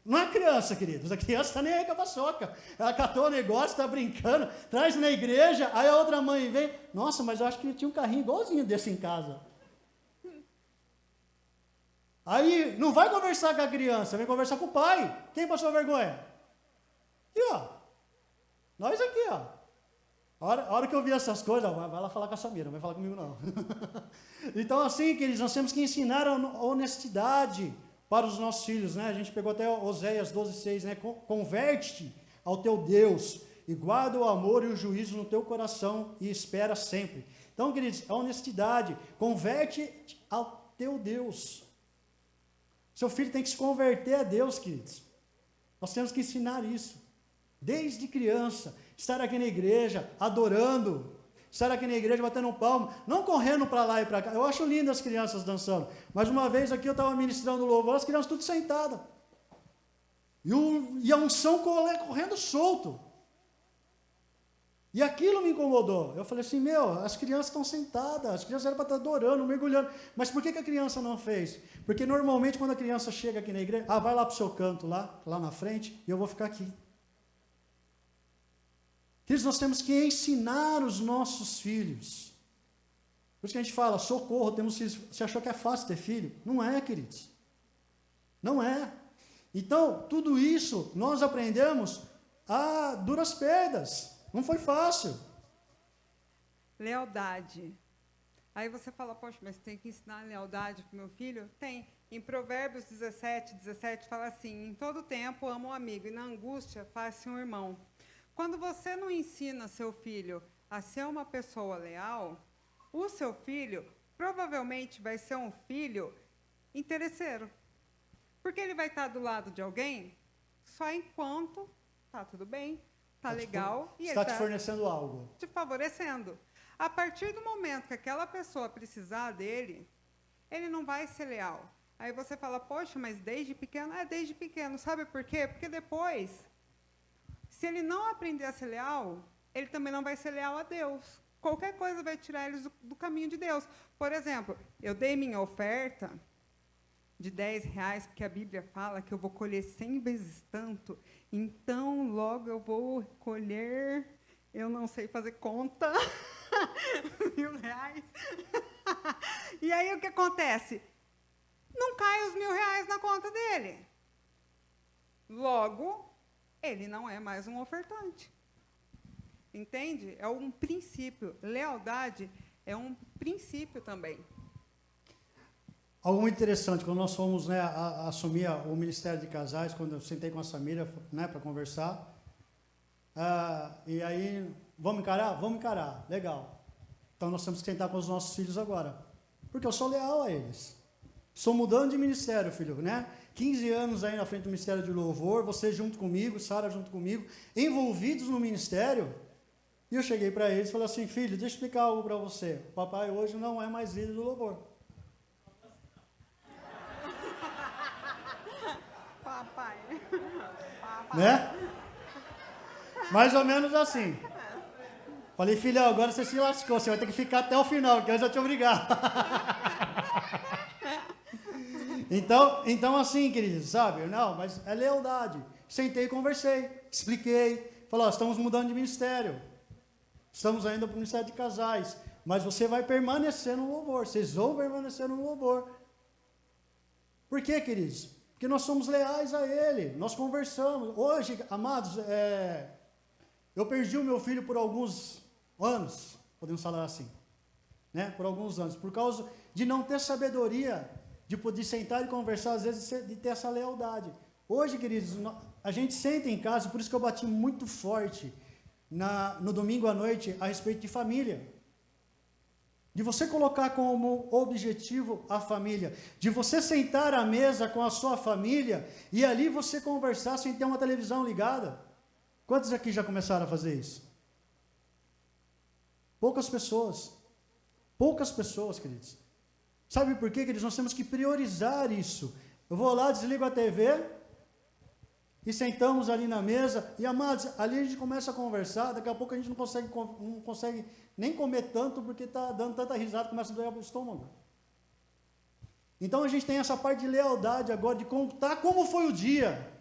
Não é criança, queridos, a criança está nem aí com a paçoca. Ela catou o negócio, está brincando, traz na igreja, aí a outra mãe vem, nossa, mas eu acho que tinha um carrinho igualzinho desse em casa. Aí, não vai conversar com a criança, vem conversar com o pai. Quem passou vergonha? Aqui, ó. Nós aqui, ó. A hora que eu vi essas coisas, vai lá falar com a Samira, não vai falar comigo não. Então, assim, queridos, nós temos que ensinar a honestidade para os nossos filhos, né? A gente pegou até Oséias 12:6, né? Converte-te ao teu Deus e guarda o amor e o juízo no teu coração e espera sempre. Então, queridos, a honestidade, converte-te ao teu Deus. Seu filho tem que se converter a Deus, queridos. Nós temos que ensinar isso. Desde criança. Estar aqui na igreja, adorando. Estar aqui na igreja, batendo palmo. Não correndo para lá e para cá. Eu acho lindo as crianças dançando. Mas uma vez aqui eu estava ministrando louvor, as crianças tudo sentadas. E a unção correndo solto. E aquilo me incomodou. Eu falei assim, as crianças estão sentadas, as crianças eram para estar adorando, mergulhando. Mas por que a criança não fez? Porque normalmente quando a criança chega aqui na igreja, vai lá para o seu canto, lá na frente, e eu vou ficar aqui. Queridos, nós temos que ensinar os nossos filhos. Por isso que a gente fala, socorro, temos filhos. Você achou que é fácil ter filho? Não é, queridos. Não é. Então, tudo isso nós aprendemos a duras penas. Não foi fácil. Lealdade. Aí você fala, poxa, mas tem que ensinar lealdade para o meu filho? Tem. Em Provérbios 17 fala assim, em todo tempo ama um amigo, e na angústia faz-se um irmão. Quando você não ensina seu filho a ser uma pessoa leal, o seu filho provavelmente vai ser um filho interesseiro. Porque ele vai estar do lado de alguém só enquanto tá tudo bem, tá legal, e ele está te fornecendo algo. te favorecendo. A partir do momento que aquela pessoa precisar dele, ele não vai ser leal. Aí você fala, poxa, mas desde pequeno? É, desde pequeno. Sabe por quê? Porque depois, se ele não aprender a ser leal, ele também não vai ser leal a Deus. Qualquer coisa vai tirar eles do caminho de Deus. Por exemplo, eu dei minha oferta de R$10, porque a Bíblia fala que eu vou colher 100 vezes tanto, então logo eu vou colher, eu não sei fazer conta, R$1.000. E aí o que acontece? Não cai os R$1.000 na conta dele. Logo, ele não é mais um ofertante. Entende? É um princípio. Lealdade é um princípio também. Algo muito interessante, quando nós fomos, né, assumir o Ministério de Casais, quando eu sentei com a Samira, né, para conversar, e aí, vamos encarar? Vamos encarar, legal. Então nós temos que sentar com os nossos filhos agora, porque eu sou leal a eles. Estou mudando de ministério, filho, né? 15 anos aí na frente do Ministério de Louvor, você junto comigo, Sara junto comigo, envolvidos no ministério. E eu cheguei para eles e falei assim, filho, deixa eu explicar algo para você. O papai hoje não é mais líder do louvor. Papai. Né? Mais ou menos assim. Falei, filhão, agora você se lascou, você vai ter que ficar até o final, que eu já te obrigar. Então assim, queridos, sabe? Não, mas é lealdade. Sentei e conversei, expliquei. Falei, estamos mudando de ministério. Estamos ainda para o Ministério de Casais. Mas você vai permanecer no louvor. Vocês vão permanecer no louvor. Por quê, queridos? Porque nós somos leais a Ele. Nós conversamos. Hoje, amados, eu perdi o meu filho por alguns anos. Podemos falar assim. Né? Por alguns anos. Por causa de não ter sabedoria, de poder sentar e conversar, às vezes, de ter essa lealdade. Hoje, queridos, a gente senta em casa, por isso que eu bati muito forte no domingo à noite a respeito de família. De você colocar como objetivo a família. De você sentar à mesa com a sua família e ali você conversar sem ter uma televisão ligada. Quantos aqui já começaram a fazer isso? Poucas pessoas. Poucas pessoas, queridos. Sabe por quê, queridos? Nós temos que priorizar isso. Eu vou lá, desligo a TV e sentamos ali na mesa, e amados, ali a gente começa a conversar, daqui a pouco a gente não consegue nem comer tanto, porque está dando tanta risada, começa a doer o estômago. Então a gente tem essa parte de lealdade agora, de contar como foi o dia.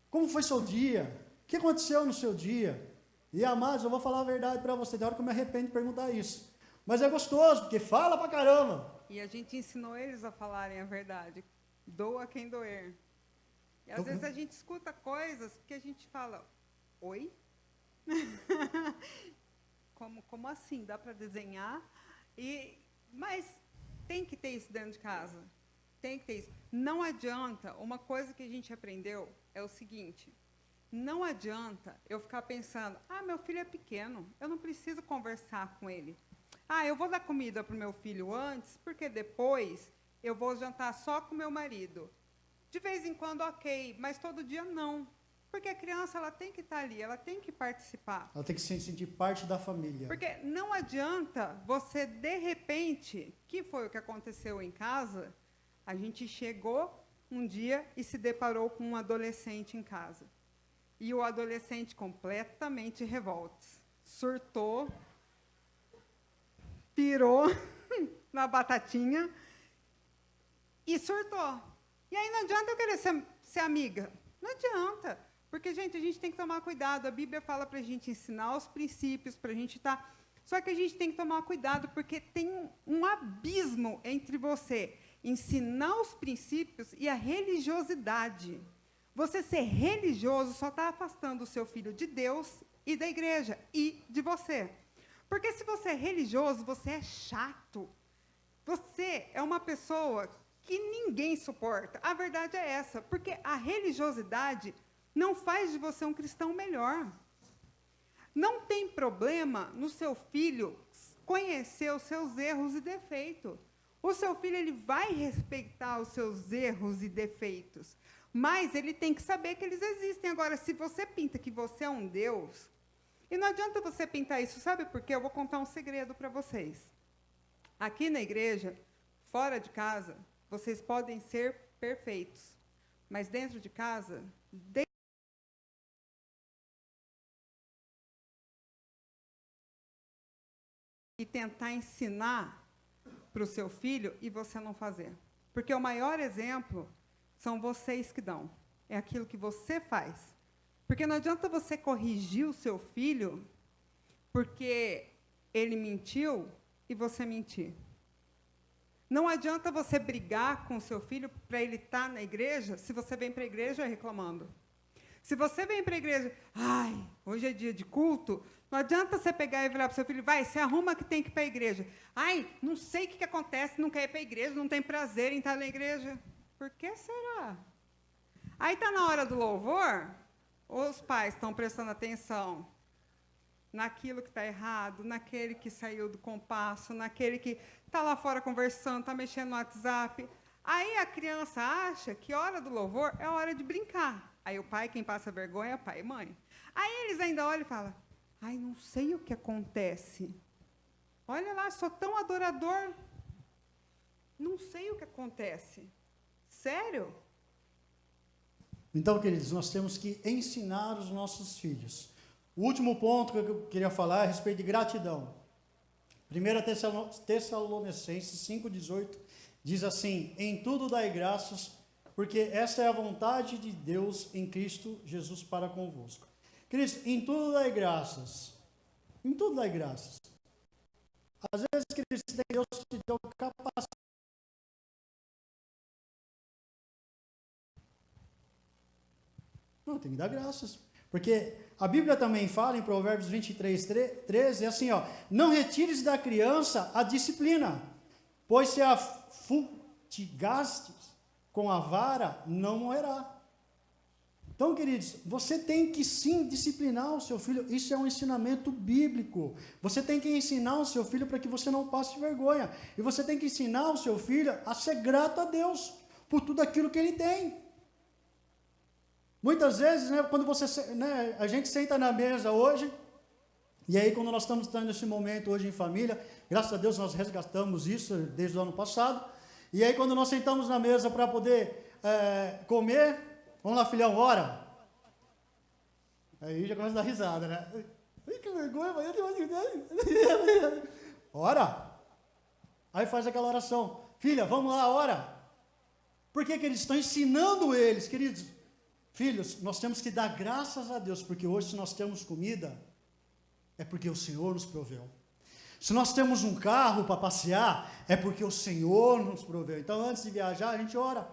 Como foi seu dia? O que aconteceu no seu dia? E amados, eu vou falar a verdade para você, tem hora que eu me arrependo de perguntar isso. Mas é gostoso, porque fala pra caramba. E a gente ensinou eles a falarem a verdade. Doa quem doer. E às vezes a gente escuta coisas que a gente fala, oi? Como assim? Dá para desenhar? Mas tem que ter isso dentro de casa. Tem que ter isso. Não adianta, uma coisa que a gente aprendeu é o seguinte, não adianta eu ficar pensando, meu filho é pequeno, eu não preciso conversar com ele. Eu vou dar comida para o meu filho antes, porque depois eu vou jantar só com meu marido. De vez em quando, ok, mas todo dia não. Porque a criança ela tem que estar ali, ela tem que participar. Ela tem que se sentir parte da família. Porque não adianta você, de repente, que foi o que aconteceu em casa, a gente chegou um dia e se deparou com um adolescente em casa. E o adolescente completamente revolto. Surtou, pirou na batatinha e surtou. E aí não adianta eu querer ser amiga. Não adianta. Porque, gente, a gente tem que tomar cuidado. A Bíblia fala para a gente ensinar os princípios, para a gente estar... Só que a gente tem que tomar cuidado, porque tem um abismo entre você ensinar os princípios e a religiosidade. Você ser religioso só está afastando o seu filho de Deus e da igreja e de você. Porque se você é religioso, você é chato. Você é uma pessoa que ninguém suporta. A verdade é essa, porque a religiosidade não faz de você um cristão melhor. Não tem problema no seu filho conhecer os seus erros e defeitos. O seu filho ele vai respeitar os seus erros e defeitos, mas ele tem que saber que eles existem. Agora, se você pinta que você é um Deus, e não adianta você pintar isso, sabe por quê? Eu vou contar um segredo para vocês. Aqui na igreja, fora de casa, vocês podem ser perfeitos, mas dentro de casa, e tentar ensinar para o seu filho e você não fazer. Porque o maior exemplo são vocês que dão. É aquilo que você faz. Porque não adianta você corrigir o seu filho porque ele mentiu e você mentir. Não adianta você brigar com o seu filho para ele estar na igreja se você vem para a igreja reclamando. Se você vem para a igreja, ai, hoje é dia de culto, não adianta você pegar e virar para o seu filho, vai, se arruma que tem que ir para a igreja. Ai, não sei o que acontece, não quer ir para a igreja, não tem prazer em estar na igreja. Por que será? Aí está na hora do louvor, os pais estão prestando atenção naquilo que está errado, naquele que saiu do compasso, naquele que está lá fora conversando, está mexendo no WhatsApp. Aí a criança acha que a hora do louvor é a hora de brincar. Aí o pai, quem passa vergonha, é pai e mãe. Aí eles ainda olham e falam, ai, não sei o que acontece. Olha lá, sou tão adorador. Não sei o que acontece. Sério? Então, queridos, nós temos que ensinar os nossos filhos. O último ponto que eu queria falar é a respeito de gratidão. 1 Tessalonicenses 5,18 diz assim, em tudo dai graças, porque esta é a vontade de Deus em Cristo Jesus para convosco. Queridos, em tudo dai graças. Em tudo dai graças. Às vezes, queridos, Deus te deu capacidade. Não, tem que dar graças. Porque a Bíblia também fala em Provérbios 23:13, é assim, ó, não retires da criança a disciplina, pois se a fustigastes com a vara, não morrerá. Então, queridos, você tem que sim disciplinar o seu filho, isso é um ensinamento bíblico. Você tem que ensinar o seu filho para que você não passe vergonha. E você tem que ensinar o seu filho a ser grato a Deus por tudo aquilo que ele tem. Muitas vezes, né, quando você, né, a gente senta na mesa hoje, e aí quando nós estamos tendo esse momento hoje em família, graças a Deus nós resgatamos isso desde o ano passado, e aí quando nós sentamos na mesa para poder comer, vamos lá, filhão, ora. Aí já começa a dar risada, né? Ai, que vergonha, mas eu ora. Aí faz aquela oração, filha, vamos lá, ora. Por que eles estão ensinando eles, queridos? Filhos, nós temos que dar graças a Deus, porque hoje se nós temos comida, é porque o Senhor nos proveu. Se nós temos um carro para passear, é porque o Senhor nos proveu. Então, antes de viajar, a gente ora.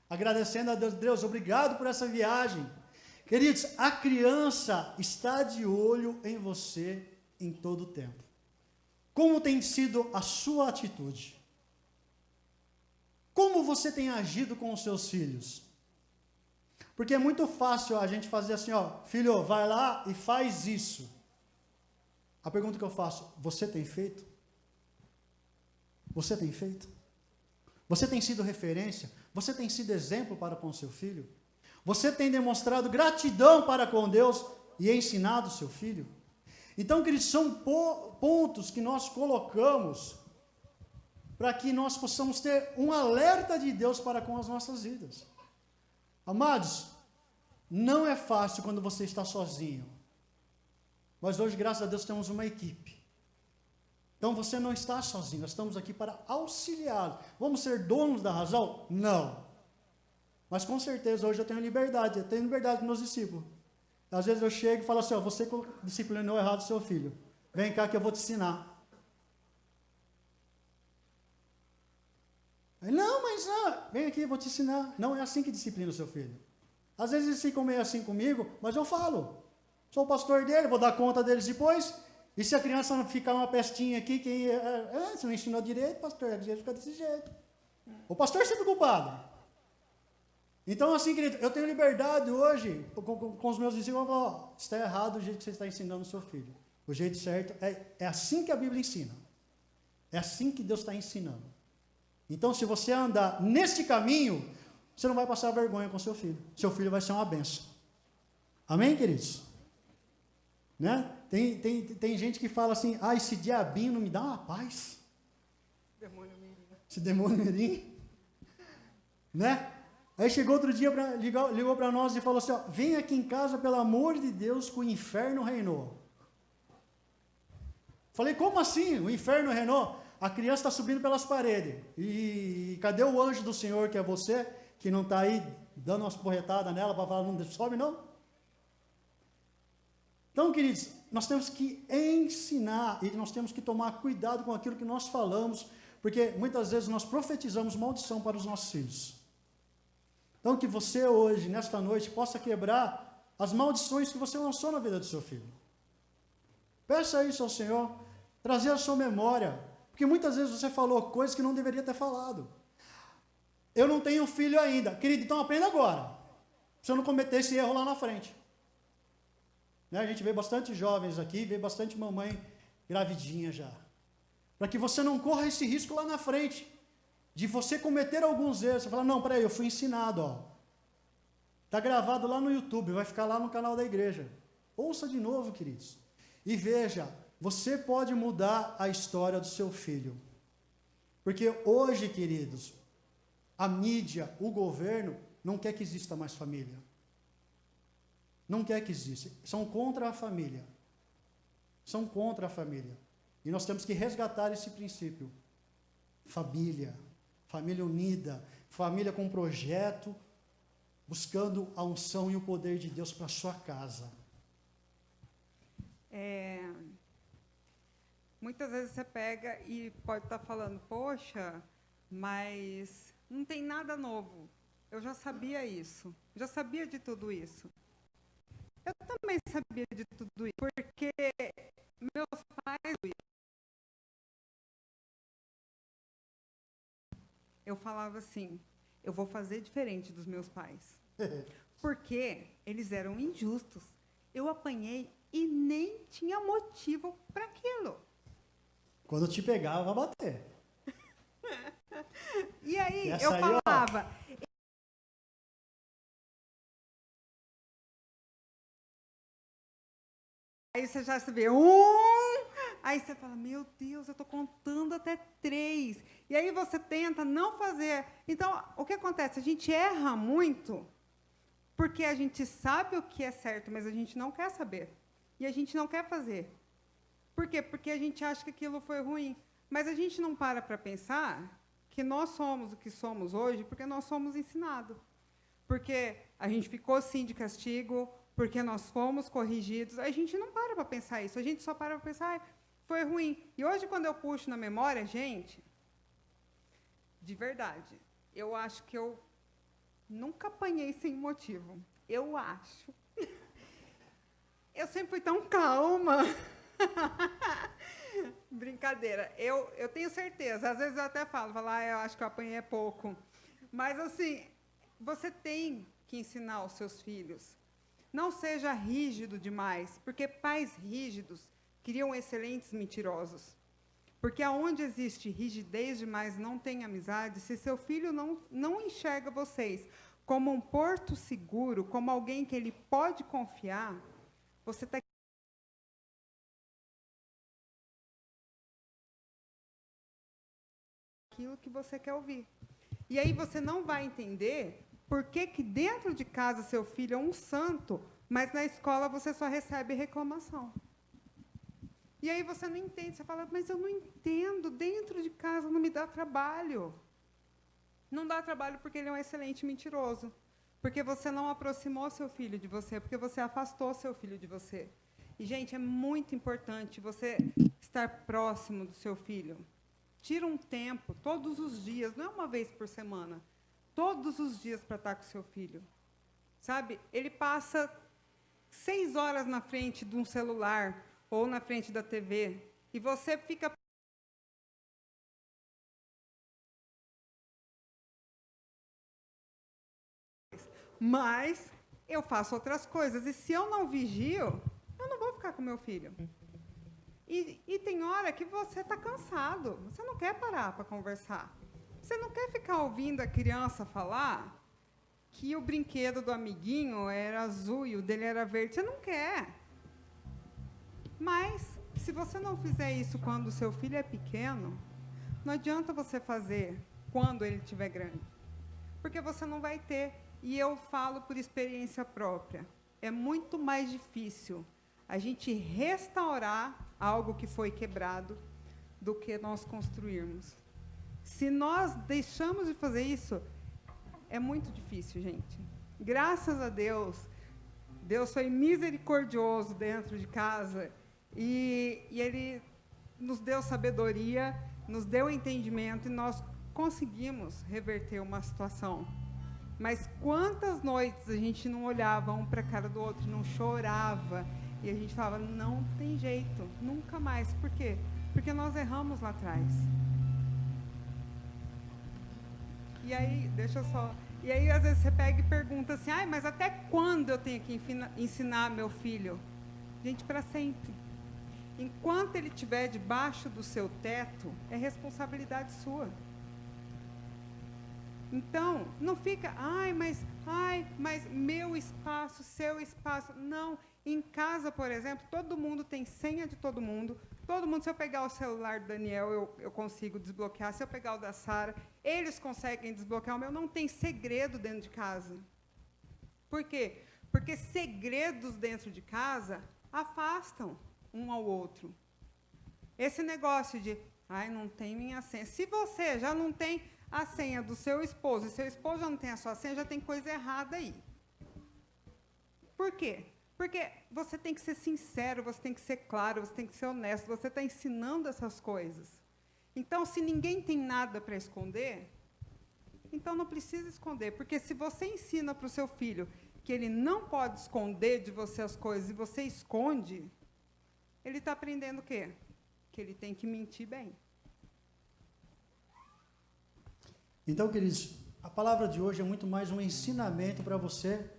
Agradecendo a Deus, Deus, obrigado por essa viagem. Queridos, a criança está de olho em você em todo o tempo. Como tem sido a sua atitude? Como você tem agido com os seus filhos? Porque é muito fácil a gente fazer assim, ó, filho, vai lá e faz isso. A pergunta que eu faço, você tem feito? Você tem feito? Você tem sido referência? Você tem sido exemplo para com o seu filho? Você tem demonstrado gratidão para com Deus e ensinado o seu filho? Então, queridos, são pontos que nós colocamos para que nós possamos ter um alerta de Deus para com as nossas vidas. Amados, não é fácil quando você está sozinho. Mas hoje, graças a Deus, temos uma equipe. Então você não está sozinho, nós estamos aqui para auxiliá-lo. Vamos ser donos da razão? Não. Mas com certeza hoje eu tenho liberdade com meus discípulos. Às vezes eu chego e falo assim, ó, você disciplinou errado o seu filho. Vem cá que eu vou te ensinar. Não, mas vem aqui, eu vou te ensinar. Não é assim que disciplina o seu filho. Às vezes eles ficam meio assim comigo, mas eu falo. Sou o pastor dele, vou dar conta deles depois. E se a criança não ficar uma pestinha aqui, você não ensinou direito, pastor, a igreja fica desse jeito. O pastor é sempre culpado. Então, assim, querido, eu tenho liberdade hoje com os meus vizinhos. Eu falo, ó, está errado o jeito que você está ensinando o seu filho. O jeito certo é assim que a Bíblia ensina. É assim que Deus está ensinando. Então, se você andar neste caminho, você não vai passar vergonha com seu filho. Seu filho vai ser uma benção. Amém, queridos? Né? Tem gente que fala assim, esse diabinho não me dá uma paz. Demônio mirim. Esse demônio mirim. Né? Aí chegou outro dia, ligou para nós e falou assim, vem aqui em casa, pelo amor de Deus, que o inferno reinou. Falei, como assim? O inferno reinou? A criança está subindo pelas paredes. E cadê o anjo do Senhor, que é você, que não está aí dando umas porretadas nela para falar, não sobe não? Então, queridos, nós temos que ensinar e nós temos que tomar cuidado com aquilo que nós falamos, porque muitas vezes nós profetizamos maldição para os nossos filhos. Então, que você hoje, nesta noite, possa quebrar as maldições que você lançou na vida do seu filho. Peça isso ao Senhor, trazer a sua memória, porque muitas vezes você falou coisas que não deveria ter falado. Eu não tenho filho ainda. Querido, então aprenda agora, para você não cometer esse erro lá na frente. Né? A gente vê bastante jovens aqui, vê bastante mamãe gravidinha já. Para que você não corra esse risco lá na frente, de você cometer alguns erros. Você fala, não, peraí, eu fui ensinado, está gravado lá no YouTube, vai ficar lá no canal da igreja. Ouça de novo, queridos. E veja, você pode mudar a história do seu filho. Porque hoje, queridos, a mídia, o governo, não quer que exista mais família. Não quer que exista. São contra a família. São contra a família. E nós temos que resgatar esse princípio. Família. Família unida. Família com projeto, buscando a unção e o poder de Deus para a sua casa. Muitas vezes você pega e pode estar falando, poxa, mas não tem nada novo. Eu já sabia isso. Já sabia de tudo isso. Eu também sabia de tudo isso, porque meus pais... Eu falava assim, eu vou fazer diferente dos meus pais. Porque eles eram injustos. Eu apanhei e nem tinha motivo para aquilo. Quando te pegava, vai bater. E aí eu falava... Aí você já se vê, aí você fala, meu Deus, eu estou contando até 3. E aí você tenta não fazer. Então, o que acontece? A gente erra muito porque a gente sabe o que é certo, mas a gente não quer saber. E a gente não quer fazer. Por quê? Porque a gente acha que aquilo foi ruim. Mas a gente não para pensar que nós somos o que somos hoje porque nós somos ensinados. Porque a gente ficou, assim, de castigo, porque nós fomos corrigidos. A gente não para pensar isso. A gente só para pensar, foi ruim. E hoje, quando eu puxo na memória, gente, de verdade, eu acho que eu nunca apanhei sem motivo. Eu acho. Eu sempre fui tão calma. Brincadeira. Eu tenho certeza. Às vezes eu até falo, eu acho que eu apanhei pouco. Mas, assim, você tem que ensinar os seus filhos. Não seja rígido demais, porque pais rígidos criam excelentes mentirosos. Porque aonde existe rigidez demais, não tem amizade. Se seu filho não enxerga vocês como um porto seguro, como alguém que ele pode confiar, você está aquilo que você quer ouvir. E aí você não vai entender por que dentro de casa seu filho é um santo, mas na escola você só recebe reclamação. E aí você não entende, você fala, mas eu não entendo, dentro de casa não me dá trabalho. Não dá trabalho porque ele é um excelente mentiroso. Porque você não aproximou seu filho de você, porque você afastou seu filho de você. E, gente, é muito importante você estar próximo do seu filho. Tira um tempo, todos os dias, não é uma vez por semana, todos os dias para estar com seu filho. Sabe? Ele passa 6 horas na frente de um celular ou na frente da TV, e você fica... mas eu faço outras coisas. E se eu não vigio, eu não vou ficar com meu filho. E tem hora que você está cansado, você não quer parar para conversar. Você não quer ficar ouvindo a criança falar que o brinquedo do amiguinho era azul e o dele era verde. Você não quer. Mas, se você não fizer isso quando o seu filho é pequeno, não adianta você fazer quando ele estiver grande. Porque você não vai ter. E eu falo por experiência própria. É muito mais difícil a gente restaurar algo que foi quebrado do que nós construirmos. Se nós deixamos de fazer isso, é muito difícil, gente. Graças a Deus, Deus foi misericordioso dentro de casa e Ele nos deu sabedoria, nos deu entendimento e nós conseguimos reverter uma situação. Mas quantas noites a gente não olhava um para a cara do outro, não chorava, e a gente falava, não tem jeito, nunca mais. Por quê? Porque nós erramos lá atrás. E aí, às vezes você pega e pergunta assim, mas até quando eu tenho que ensinar meu filho? Gente, para sempre. Enquanto ele estiver debaixo do seu teto, é responsabilidade sua. Então, não fica, mas meu espaço, seu espaço. Não, em casa, por exemplo, todo mundo tem senha de todo mundo. Todo mundo, se eu pegar o celular do Daniel, eu consigo desbloquear. Se eu pegar o da Sara, eles conseguem desbloquear o meu. Não tem segredo dentro de casa. Por quê? Porque segredos dentro de casa afastam um ao outro. Esse negócio de, não tem minha senha. Se você já não tem a senha do seu esposo, e seu esposo já não tem a sua senha, já tem coisa errada aí. Por quê? Porque você tem que ser sincero, você tem que ser claro, você tem que ser honesto, você está ensinando essas coisas. Então, se ninguém tem nada para esconder, então não precisa esconder, porque se você ensina para o seu filho que ele não pode esconder de você as coisas e você esconde, ele está aprendendo o quê? Que ele tem que mentir bem. Então, queridos, a palavra de hoje é muito mais um ensinamento para você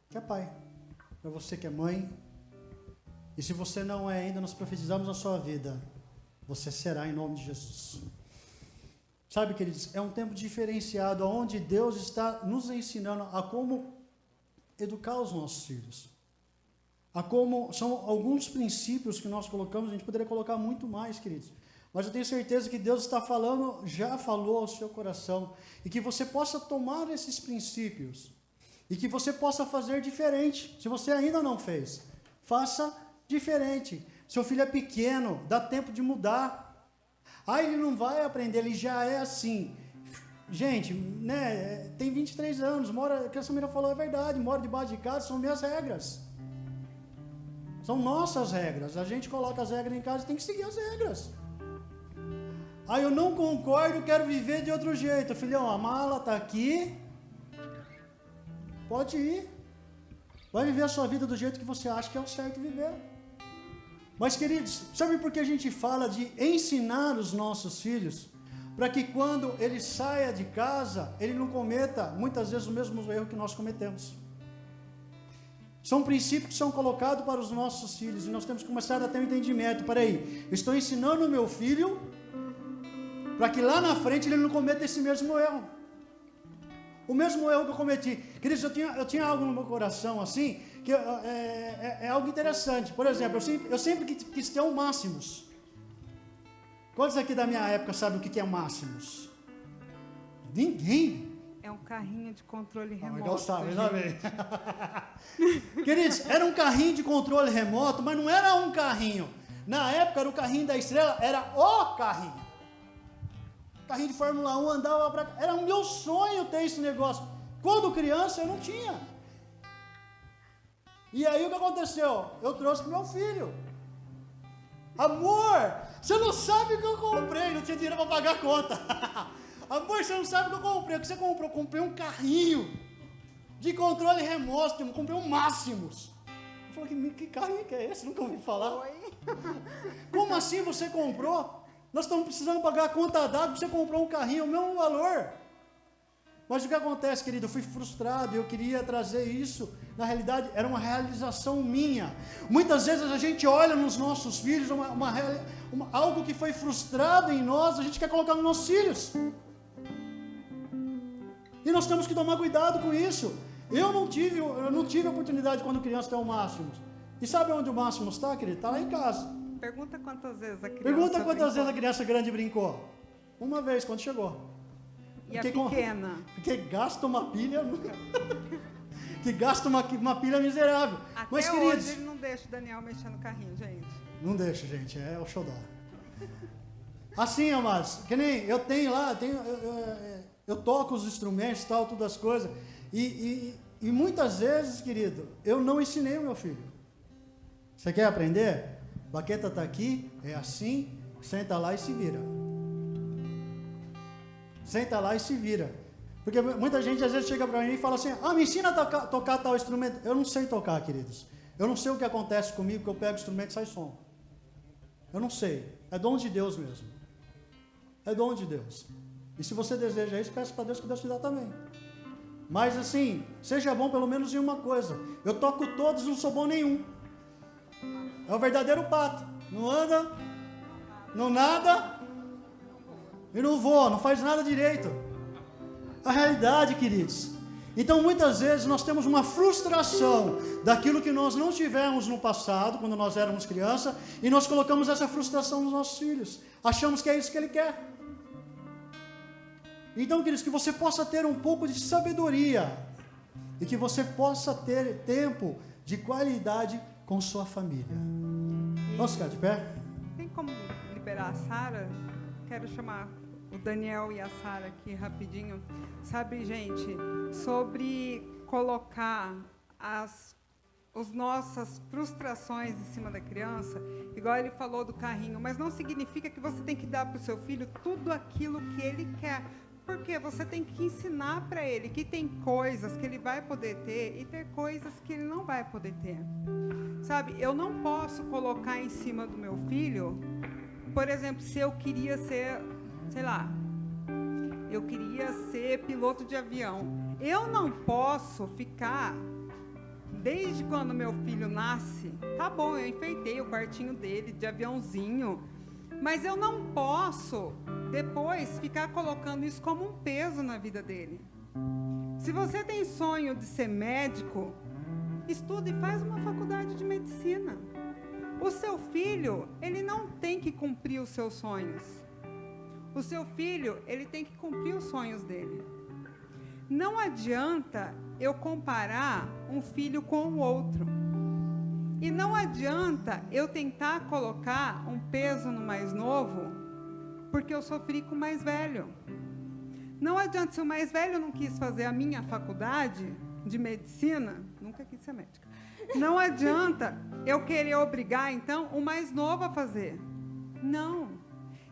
que é pai, para você que é mãe. E se você não é ainda, nós profetizamos na sua vida, você será em nome de Jesus. Sabe, queridos, é um tempo diferenciado, onde Deus está nos ensinando a como educar os nossos filhos. A como são alguns princípios que nós colocamos, a gente poderia colocar muito mais, queridos. Mas eu tenho certeza que Deus está falando, já falou ao seu coração, e que você possa tomar esses princípios, e que você possa fazer diferente. Se você ainda não fez, faça diferente. Seu filho é pequeno, dá tempo de mudar. Ele não vai aprender, ele já é assim. Gente, né, tem 23 anos, o que a Samira falou é verdade, mora debaixo de casa, são minhas regras. São nossas regras. A gente coloca as regras em casa e tem que seguir as regras. Eu não concordo, quero viver de outro jeito. Filhão, a mala está aqui. Pode ir. Vai viver a sua vida do jeito que você acha que é o certo viver. Mas, queridos, sabe por que a gente fala de ensinar os nossos filhos? Para que quando ele saia de casa, ele não cometa, muitas vezes, o mesmo erro que nós cometemos. São princípios que são colocados para os nossos filhos, e nós temos que começar a ter um entendimento. Peraí, eu estou ensinando o meu filho para que lá na frente ele não cometa esse mesmo erro. O mesmo erro que eu cometi. Queridos, eu tinha algo no meu coração assim, que é algo interessante. Por exemplo, eu sempre quis ter um Máximos. Quantos aqui da minha época sabem o que é Máximos? Ninguém. É um carrinho de controle remoto. Legal, sabe, já vem. Queridos, era um carrinho de controle remoto, mas não era um carrinho. Na época era o carrinho da estrela, era o carrinho. Carrinho de Fórmula 1, andava para cá. Era o meu sonho ter esse negócio. Quando criança eu não tinha. E aí o que aconteceu? Eu trouxe para o meu filho. Amor, você não sabe o que eu comprei, não tinha dinheiro para pagar a conta. Amor, você não sabe o que eu comprei. O que você comprou? Eu comprei um carrinho de controle remoto, eu comprei um Máximos. Eu falei, que carrinho que é esse? Nunca ouvi falar. Oi? Como assim você comprou? Nós estamos precisando pagar a conta d'água, você comprou um carrinho, o mesmo valor. Mas o que acontece, querido? Eu fui frustrado, eu queria trazer isso. Na realidade, era uma realização minha. Muitas vezes a gente olha nos nossos filhos algo que foi frustrado em nós, a gente quer colocar nos nossos filhos. E nós temos que tomar cuidado com isso. Eu não tive a oportunidade quando criança ter o Máximos. E sabe onde o Máximos está, querido? Está lá em casa. Pergunta quantas vezes a criança Pergunta quantas brincou. vezes a criança grande brincou. Uma vez, quando chegou. E a pequena? Porque gasta uma pilha... que gasta uma pilha miserável. Até Mas, hoje queridos, ele não deixa o Daniel mexer no carrinho, gente. não deixa, gente, é o xodó. Assim, amados, que nem eu tenho lá, eu toco os instrumentos, tal, todas as coisas, e muitas vezes, querido, eu não ensinei o meu filho. Você quer aprender? Baqueta está aqui, é assim, senta lá e se vira. Senta lá e se vira. Porque muita gente às vezes chega para mim e fala assim, me ensina a tocar tal instrumento. Eu não sei tocar, queridos. Eu não sei o que acontece comigo, que eu pego o instrumento e sai som. Eu não sei. É dom de Deus mesmo. É dom de Deus. E se você deseja isso, peça para Deus que Deus te dá também. Mas assim, seja bom pelo menos em uma coisa. Eu toco todos, não sou bom nenhum. É o verdadeiro pato. Não anda, não nada e não voa, não faz nada direito. A realidade, queridos. Então, muitas vezes, nós temos uma frustração daquilo que nós não tivemos no passado, quando nós éramos criança, e nós colocamos essa frustração nos nossos filhos. Achamos que é isso que ele quer. Então, queridos, que você possa ter um pouco de sabedoria e que você possa ter tempo de qualidade com sua família. Vamos ficar de pé? Tem como liberar a Sara? Quero chamar o Daniel e a Sara aqui rapidinho. Sabe, gente, sobre colocar as nossas frustrações em cima da criança, igual ele falou do carrinho, mas não significa que você tem que dar para o seu filho tudo aquilo que ele quer, porque você tem que ensinar para ele que tem coisas que ele vai poder ter e ter coisas que ele não vai poder ter. Sabe, eu não posso colocar em cima do meu filho, por exemplo, se eu queria ser, sei lá, eu queria ser piloto de avião. Eu não posso ficar, desde quando meu filho nasce, tá bom, eu enfeitei o quartinho dele de aviãozinho, mas eu não posso depois ficar colocando isso como um peso na vida dele. Se você tem sonho de ser médico, estuda e faz uma faculdade de medicina. O seu filho, ele não tem que cumprir os seus sonhos. O seu filho, ele tem que cumprir os sonhos dele. Não adianta eu comparar um filho com o outro. E não adianta eu tentar colocar um peso no mais novo, porque eu sofri com o mais velho. Não adianta, se o mais velho não quis fazer a minha faculdade de medicina, nunca quis ser médica, não adianta eu querer obrigar, então, o mais novo a fazer. Não.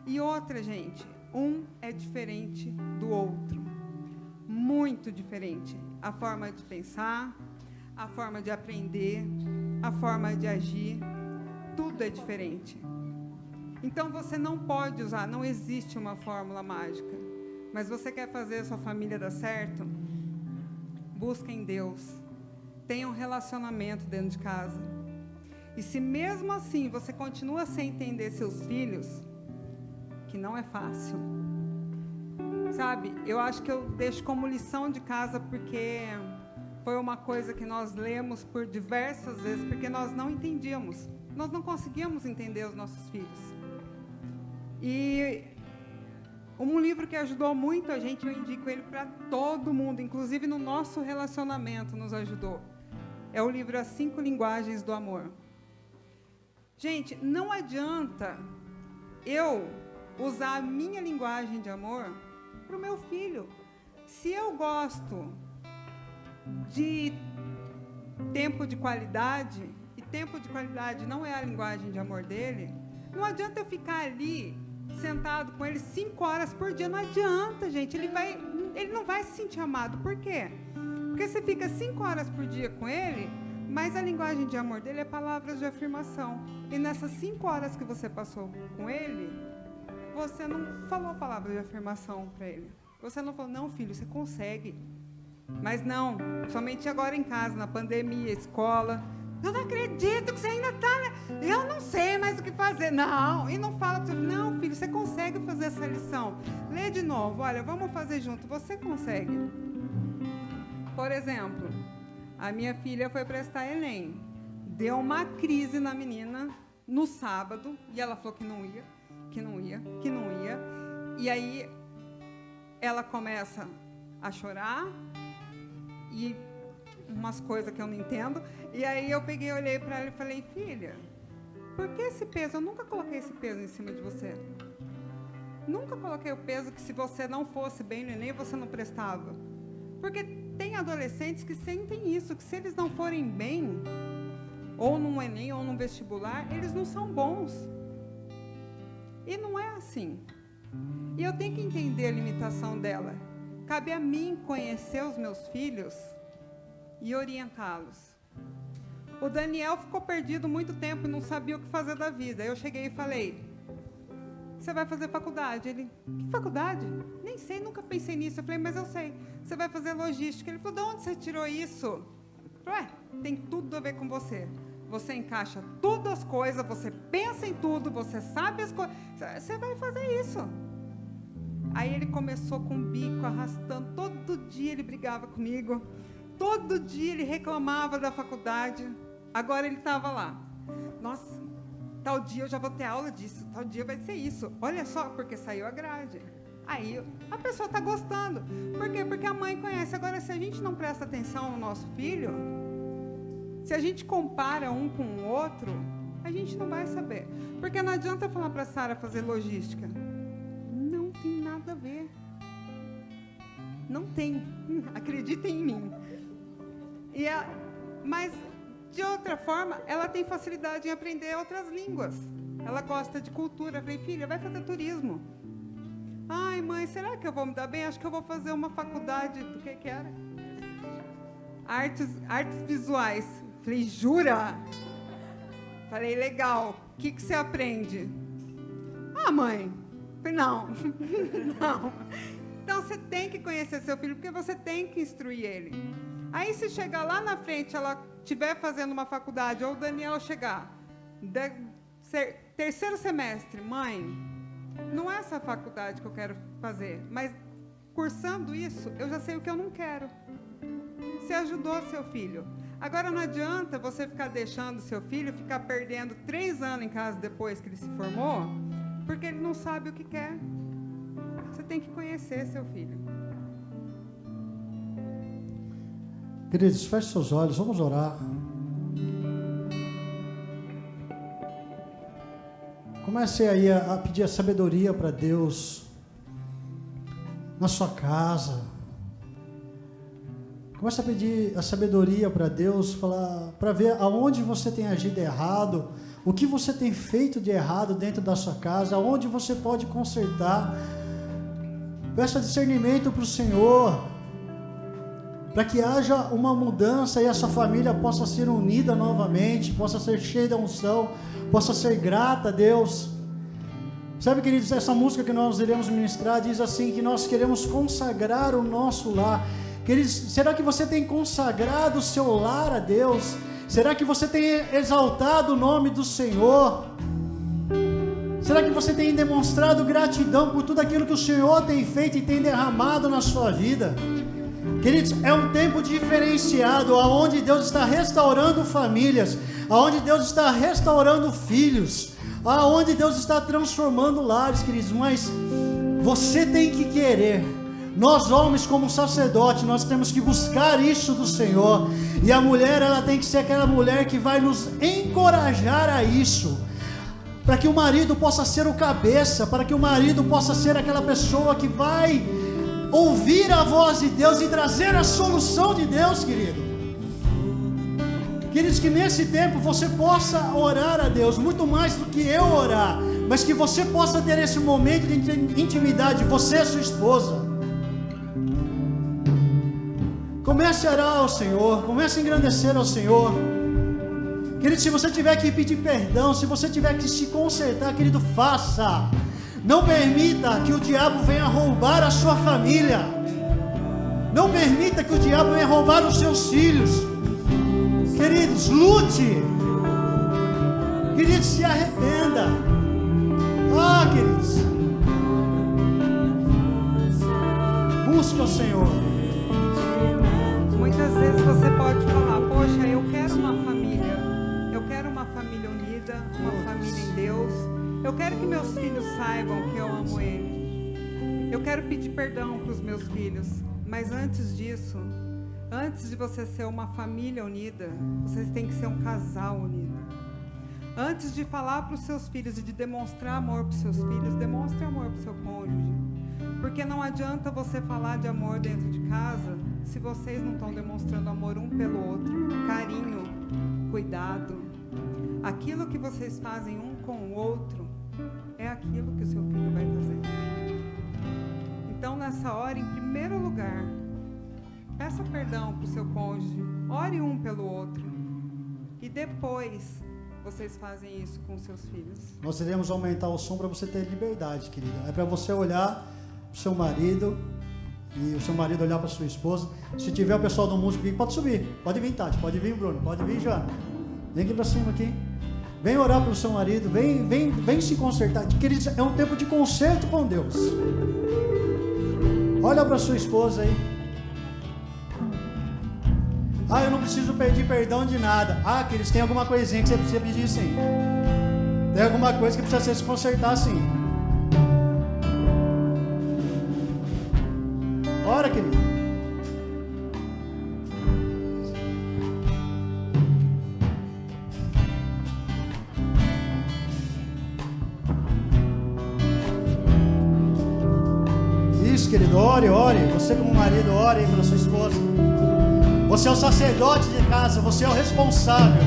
E outra, gente, um é diferente do outro. Muito diferente. A forma de pensar, a forma de aprender, a forma de agir, tudo é diferente. Então, você não pode usar, não existe uma fórmula mágica. Mas você quer fazer a sua família dar certo? Busca em Deus. Tenha um relacionamento dentro de casa. E se mesmo assim você continua sem entender seus filhos, que não é fácil, sabe? Eu acho que eu deixo como lição de casa, porque foi uma coisa que nós lemos por diversas vezes, porque nós não entendíamos. Nós não conseguíamos entender os nossos filhos. E um livro que ajudou muito a gente, eu indico ele para todo mundo, inclusive no nosso relacionamento nos ajudou. É o livro As 5 Linguagens do Amor. Gente, não adianta eu usar a minha linguagem de amor para o meu filho. Se eu gosto de tempo de qualidade, e tempo de qualidade não é a linguagem de amor dele, não adianta eu ficar ali sentado com ele 5 horas por dia. Não adianta, gente. Ele não vai se sentir amado. Por quê? Porque você fica 5 horas por dia com ele, mas a linguagem de amor dele é palavras de afirmação. E nessas 5 horas que você passou com ele, você não falou palavras de afirmação para ele. Você não falou, não, filho, você consegue. Mas não, somente agora em casa, na pandemia, escola. Eu não acredito que você ainda está, né? Eu não sei mais o que fazer. Não, e não fala para você, não, filho, você consegue fazer essa lição. Lê de novo, olha, vamos fazer junto, você consegue. Por exemplo, a minha filha foi prestar Enem. Deu uma crise na menina no sábado, e ela falou que não ia. E aí ela começa a chorar, e umas coisas que eu não entendo. E aí eu peguei, olhei para ela e falei, filha, por que esse peso? Eu nunca coloquei esse peso em cima de você. Nunca coloquei o peso que se você não fosse bem no Enem, você não prestava. Porque tem adolescentes que sentem isso, que se eles não forem bem, ou num Enem, ou num vestibular, eles não são bons. E não é assim. E eu tenho que entender a limitação dela. Cabe a mim conhecer os meus filhos e orientá-los. O Daniel ficou perdido muito tempo e não sabia o que fazer da vida. Eu cheguei e falei, você vai fazer faculdade? Ele, que faculdade? Nem sei, nunca pensei nisso. Eu falei, mas eu sei, você vai fazer logística. Ele falou, de onde você tirou isso? Eu falei, tem tudo a ver com você. Você encaixa todas as coisas, você pensa em tudo, você sabe as coisas, você vai fazer isso. Aí ele começou com o bico arrastando, todo dia ele brigava comigo, todo dia ele reclamava da faculdade. Agora ele estava lá, nossa, tal dia eu já vou ter aula disso, tal dia vai ser isso, olha só, porque saiu a grade. Aí a pessoa está gostando. Por quê? Porque a mãe conhece. Agora, se a gente não presta atenção no nosso filho, se a gente compara um com o outro, a gente não vai saber. Porque não adianta falar para a Sara fazer logística. Não tem nada a ver. Não tem. Acreditem em mim. Mas, de outra forma, ela tem facilidade em aprender outras línguas. Ela gosta de cultura. Eu falei, filha, vai fazer turismo. Ai, mãe, será que eu vou me dar bem? Acho que eu vou fazer uma faculdade do que era? Artes visuais. Falei, jura? Falei, legal. O que você aprende? Ah, mãe. Falei, não. Não. Então, você tem que conhecer seu filho, porque você tem que instruir ele. Aí, se chegar lá na frente, ela estiver fazendo uma faculdade, ou o Daniel chegar, terceiro semestre, mãe, não é essa faculdade que eu quero fazer, mas cursando isso, eu já sei o que eu não quero. Você ajudou seu filho. Agora, não adianta você ficar deixando seu filho ficar perdendo 3 anos em casa depois que ele se formou, porque ele não sabe o que quer. Você tem que conhecer seu filho. Queridos, feche seus olhos, vamos orar. Comece aí a pedir a sabedoria para Deus na sua casa. Comece a pedir a sabedoria para Deus, para ver aonde você tem agido errado, o que você tem feito de errado dentro da sua casa, aonde você pode consertar. Peça discernimento para o Senhor, para que haja uma mudança e essa família possa ser unida novamente, possa ser cheia da unção, possa ser grata a Deus. Sabe, queridos, essa música que nós iremos ministrar diz assim, que nós queremos consagrar o nosso lar. Queridos, será que você tem consagrado o seu lar a Deus? Será que você tem exaltado o nome do Senhor? Será que você tem demonstrado gratidão por tudo aquilo que o Senhor tem feito e tem derramado na sua vida? Queridos, é um tempo diferenciado, onde Deus está restaurando famílias, onde Deus está restaurando filhos, onde Deus está transformando lares, queridos, mas você tem que querer. Nós homens, como sacerdote, nós temos que buscar isso do Senhor, e a mulher, ela tem que ser aquela mulher que vai nos encorajar a isso, para que o marido possa ser o cabeça, para que o marido possa ser aquela pessoa que vai ouvir a voz de Deus e trazer a solução de Deus, querido. Queridos, que nesse tempo você possa orar a Deus, muito mais do que eu orar, mas que você possa ter esse momento de intimidade, você e sua esposa. Comece a orar ao Senhor, comece a engrandecer ao Senhor. Querido, se você tiver que pedir perdão, se você tiver que se consertar, querido, faça. Não permita que o diabo venha roubar a sua família. Não permita que o diabo venha roubar os seus filhos. Queridos, lute. Queridos, se arrependa. Ah, queridos, busque o Senhor. Muitas vezes você pode falar: poxa, eu quero uma família. Eu quero uma família unida, uma família em Deus. Eu quero que meus filhos saibam que eu amo Ele. Eu quero pedir perdão para os meus filhos. Mas antes disso, antes de você ser uma família unida, vocês têm que ser um casal unido. Antes de falar para os seus filhos e de demonstrar amor para os seus filhos, demonstre amor para o seu cônjuge. Porque não adianta você falar de amor dentro de casa se vocês não estão demonstrando amor um pelo outro, carinho, cuidado. Aquilo que vocês fazem um com o outro é aquilo que o seu filho vai fazer. Então, nessa hora, em primeiro lugar, peça perdão para o seu cônjuge, ore um pelo outro. E depois, vocês fazem isso com seus filhos. Nós iremos aumentar o som para você ter liberdade, querida. É para você olhar para o seu marido e o seu marido olhar para sua esposa. Se tiver o pessoal do músico aqui, pode subir. Pode vir, Tati. Pode vir, Bruno. Pode vir, Joana. Vem aqui para cima aqui. Vem orar pelo seu marido. Vem se consertar. Queridos, é um tempo de conserto com Deus. Olha para sua esposa aí. Ah, eu não preciso pedir perdão de nada. Ah, queridos, tem alguma coisinha que você precisa pedir sim. Tem alguma coisa que precisa se consertar sim. Ora, querido. Isso, querido, ore. Você como marido, ore pela sua esposa. Você é o sacerdote de casa, você é o responsável.